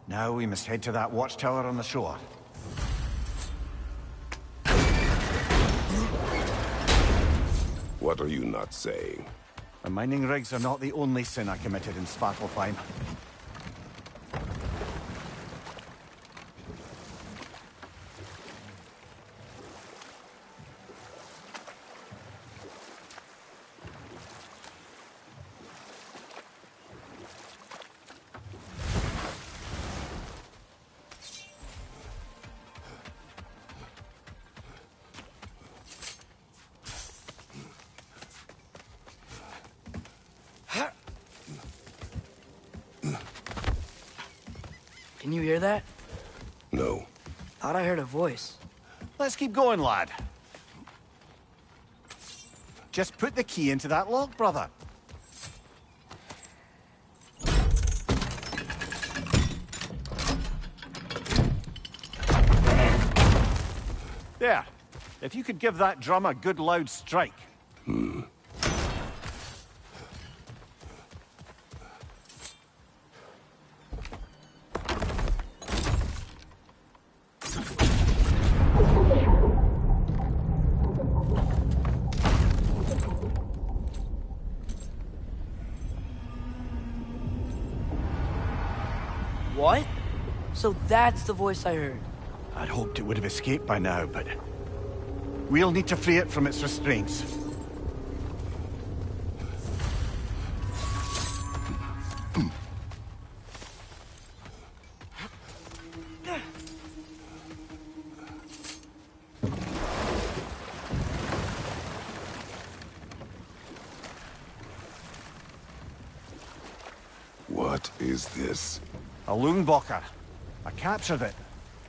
Now we must head to that watchtower on the shore. What are you not saying? The mining rigs are not the only sin I committed in Svartalfheim. Can you hear that? No. Thought I heard a voice. Let's keep going, lad. Just put the key into that lock, brother. There. If you could give that drum a good loud strike. What? So that's the voice I heard. I'd hoped it would have escaped by now, but we'll need to free it from its restraints. What is this? A Lungbocker. I captured it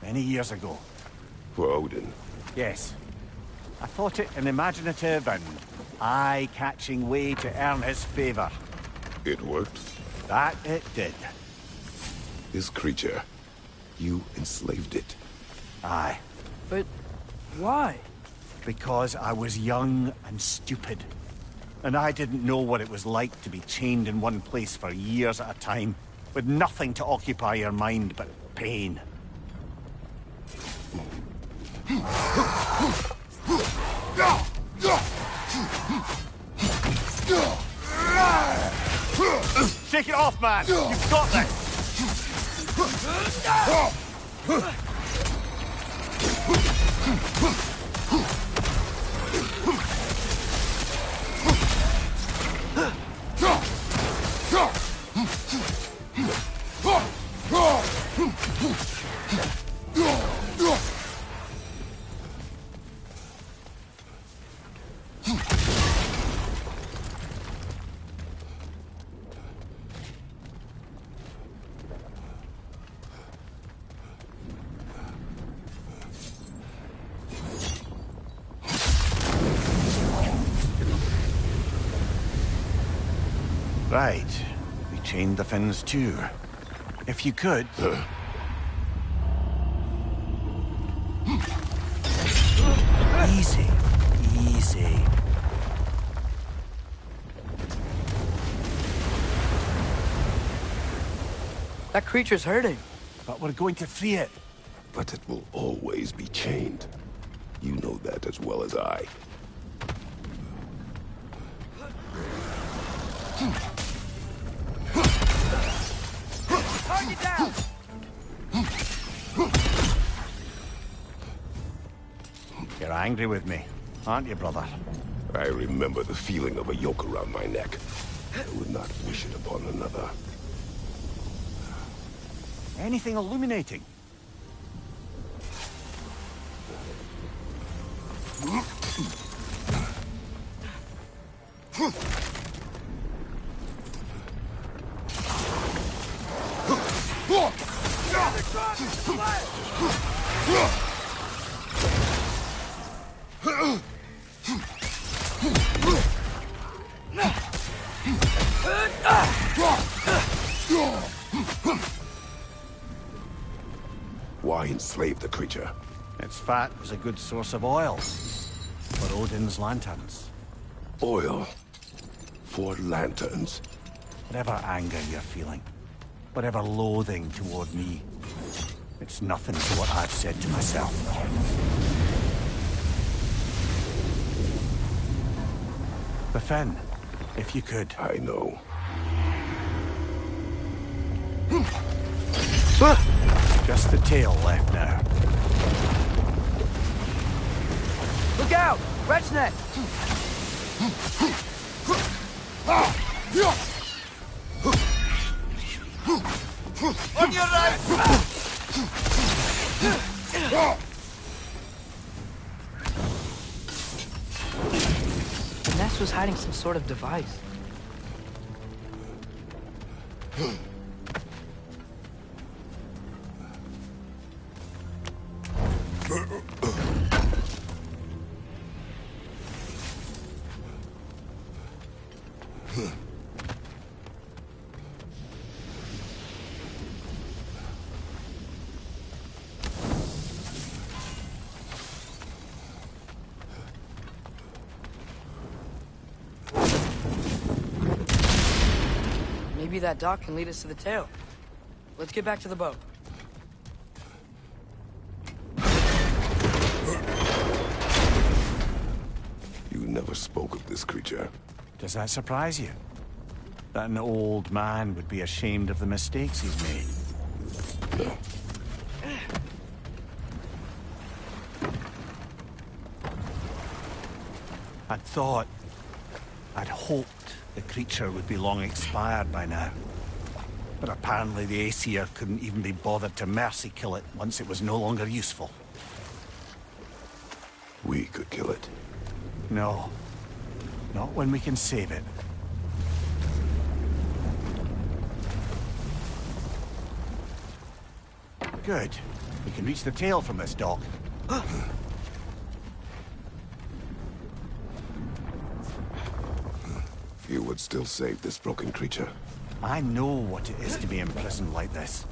many years ago. For Odin. Yes. I thought it an imaginative and eye-catching way to earn his favor. It worked? That it did. This creature, you enslaved it. Aye. But why? Because I was young and stupid. And I didn't know what it was like to be chained in one place for years at a time, with nothing to occupy your mind but pain. Take it off, man! You've got this! Right. We chained the Finns too. If you could... Easy. Easy. That creature's hurting. But we're going to free it. But it will always be chained. You know that as well as I. Target down! You're angry with me, aren't you, brother? I remember the feeling of a yoke around my neck. I would not wish it upon another. Anything illuminating? Why enslave the creature? Its fat was a good source of oil for Odin's lanterns. Oil for lanterns. Whatever anger you're feeling, whatever loathing toward me, it's nothing to what I've said to myself. The Finn, if you could. I know. Just the tail left now. Look out! Wretch net! On your right! The nest was hiding some sort of device. Maybe that dock can lead us to the tail. Let's get back to the boat. You never spoke of this creature. Does that surprise you? That an old man would be ashamed of the mistakes he's made? No. I'd hoped the creature would be long expired by now. But apparently the Aesir couldn't even be bothered to mercy kill it once it was no longer useful. We could kill it. No. Not when we can save it. Good. We can reach the tail from this dock. You would still save this broken creature. I know what it is to be imprisoned like this.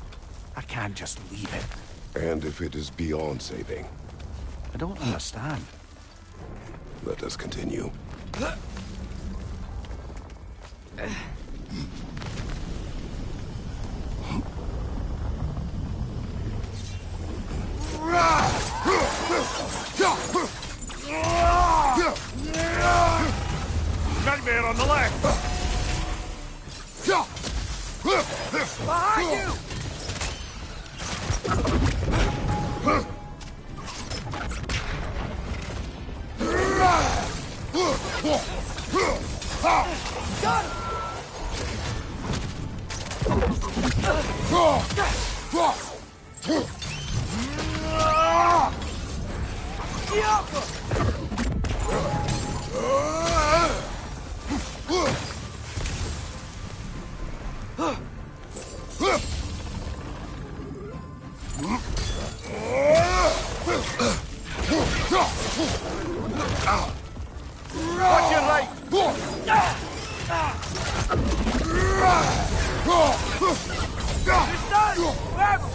I can't just leave it. And if it is beyond saving? I don't understand. Let us continue. Nightmare on the left! Behind you! Got him! Watch your right! It's done! Grab him!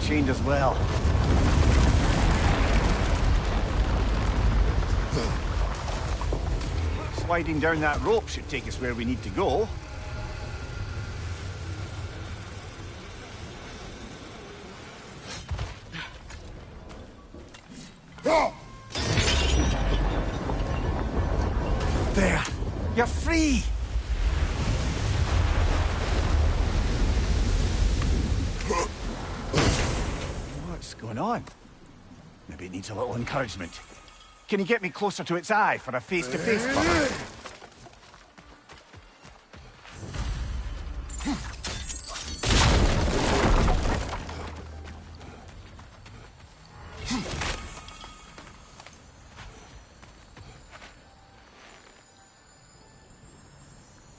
chained as well. Sliding down that rope should take us where we need to go. There! You're free! What's going on? Maybe it needs a little encouragement. Can you get me closer to its eye for a face-to-face fight?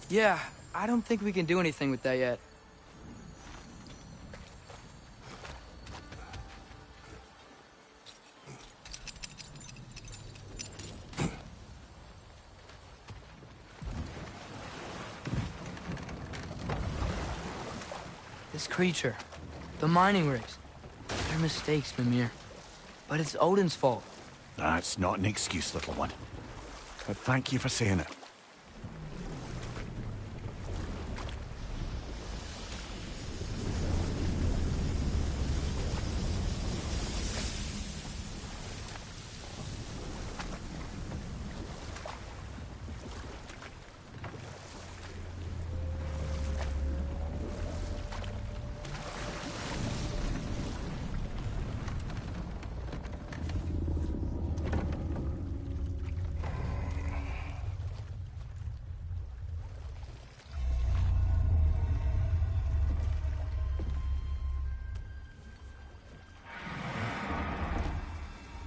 Yeah, I don't think we can do anything with that yet. This creature, the mining rigs, they're mistakes, Mimir. But it's Odin's fault. That's not an excuse, little one. But thank you for saying it.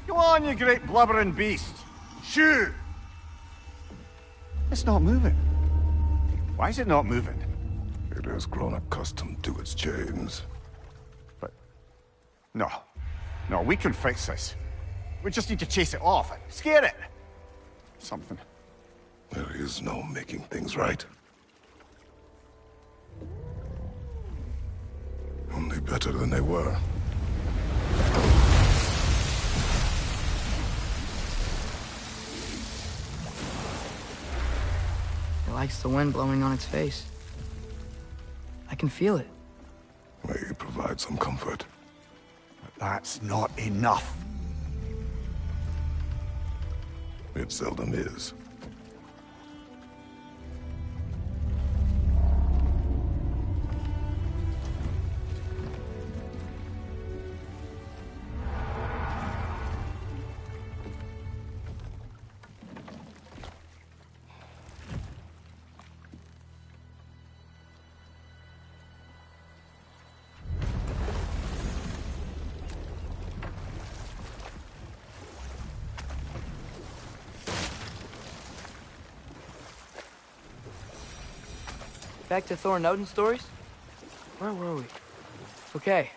Go on, you great blubbering beast. Shoo! It's not moving. Why is it not moving? It has grown accustomed to its chains. But... No. No, we can fix this. We just need to chase it off. Scare it! Something. There is no making things right. Only better than they were. It likes the wind blowing on its face. I can feel it. May you provide some comfort. But that's not enough. It seldom is. Back to Thor and Odin stories? Where were we? Okay,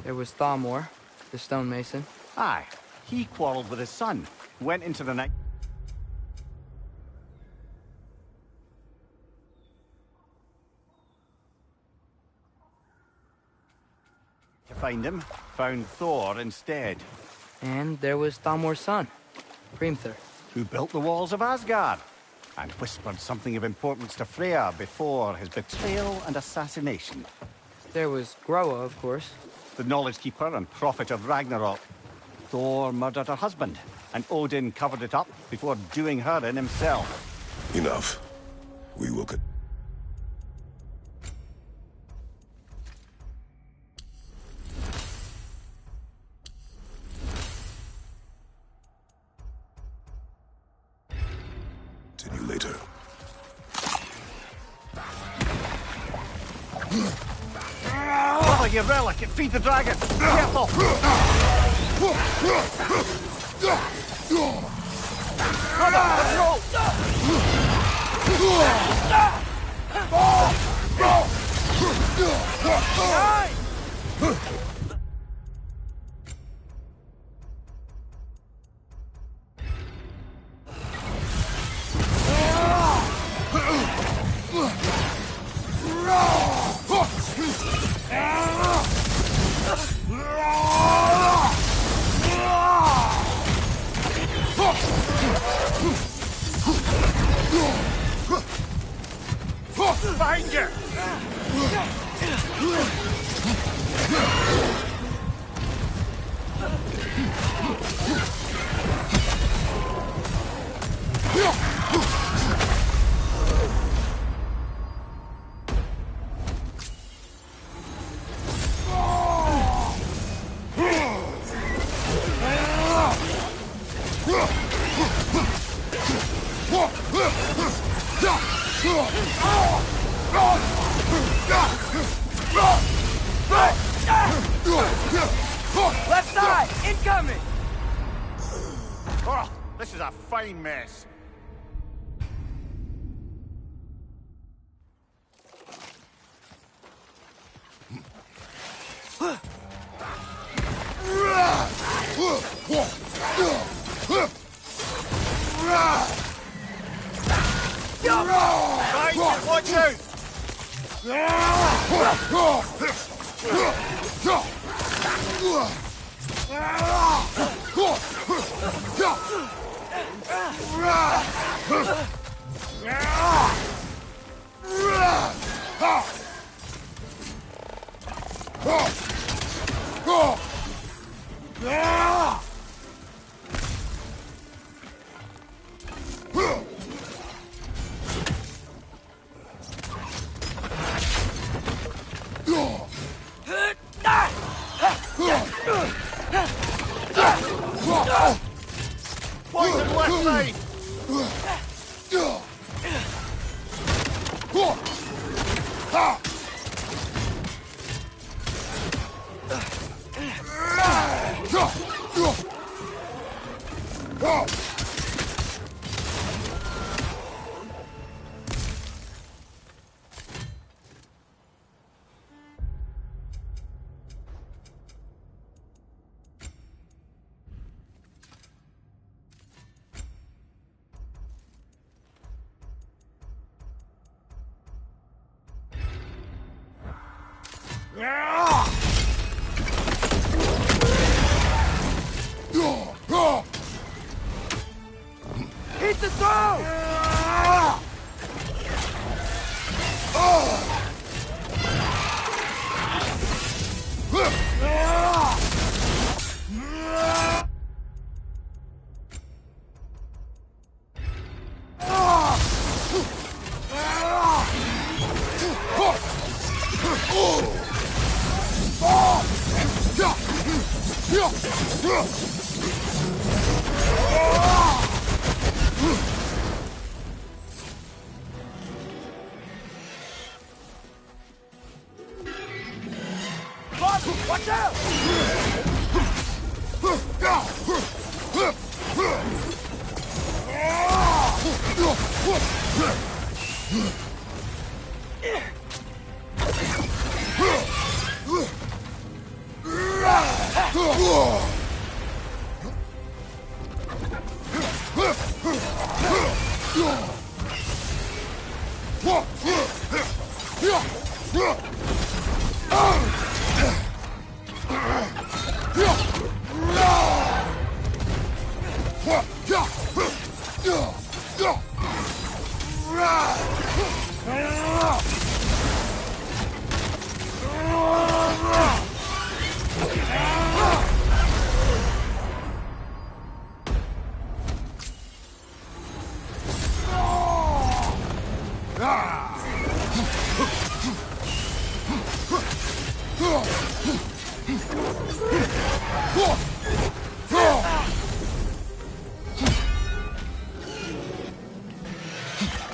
there was Thamor, the stonemason. Aye. He quarreled with his son, went into the night... to find him, found Thor instead. And there was Thamor's son, Hrimthur. Who built the walls of Asgard, and whispered something of importance to Freya before his betrayal and assassination. There was Groa, of course. The knowledge keeper and prophet of Ragnarok. Thor murdered her husband, and Odin covered it up before doing her in himself. Enough. We will get... Continue later. Oh, you relic! It feed the dragon! Careful! Come on, let's go! Cut! Incoming! Oh, this is a fine mess. Right, watch out! Poison left side! Hit the throw! Watch out!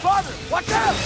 Father, watch out!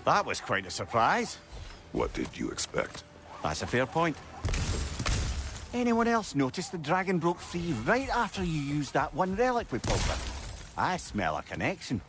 That was quite a surprise. What did you expect? That's a fair point. Anyone else notice the dragon broke free right after you used that one relic we pulled with? I smell a connection.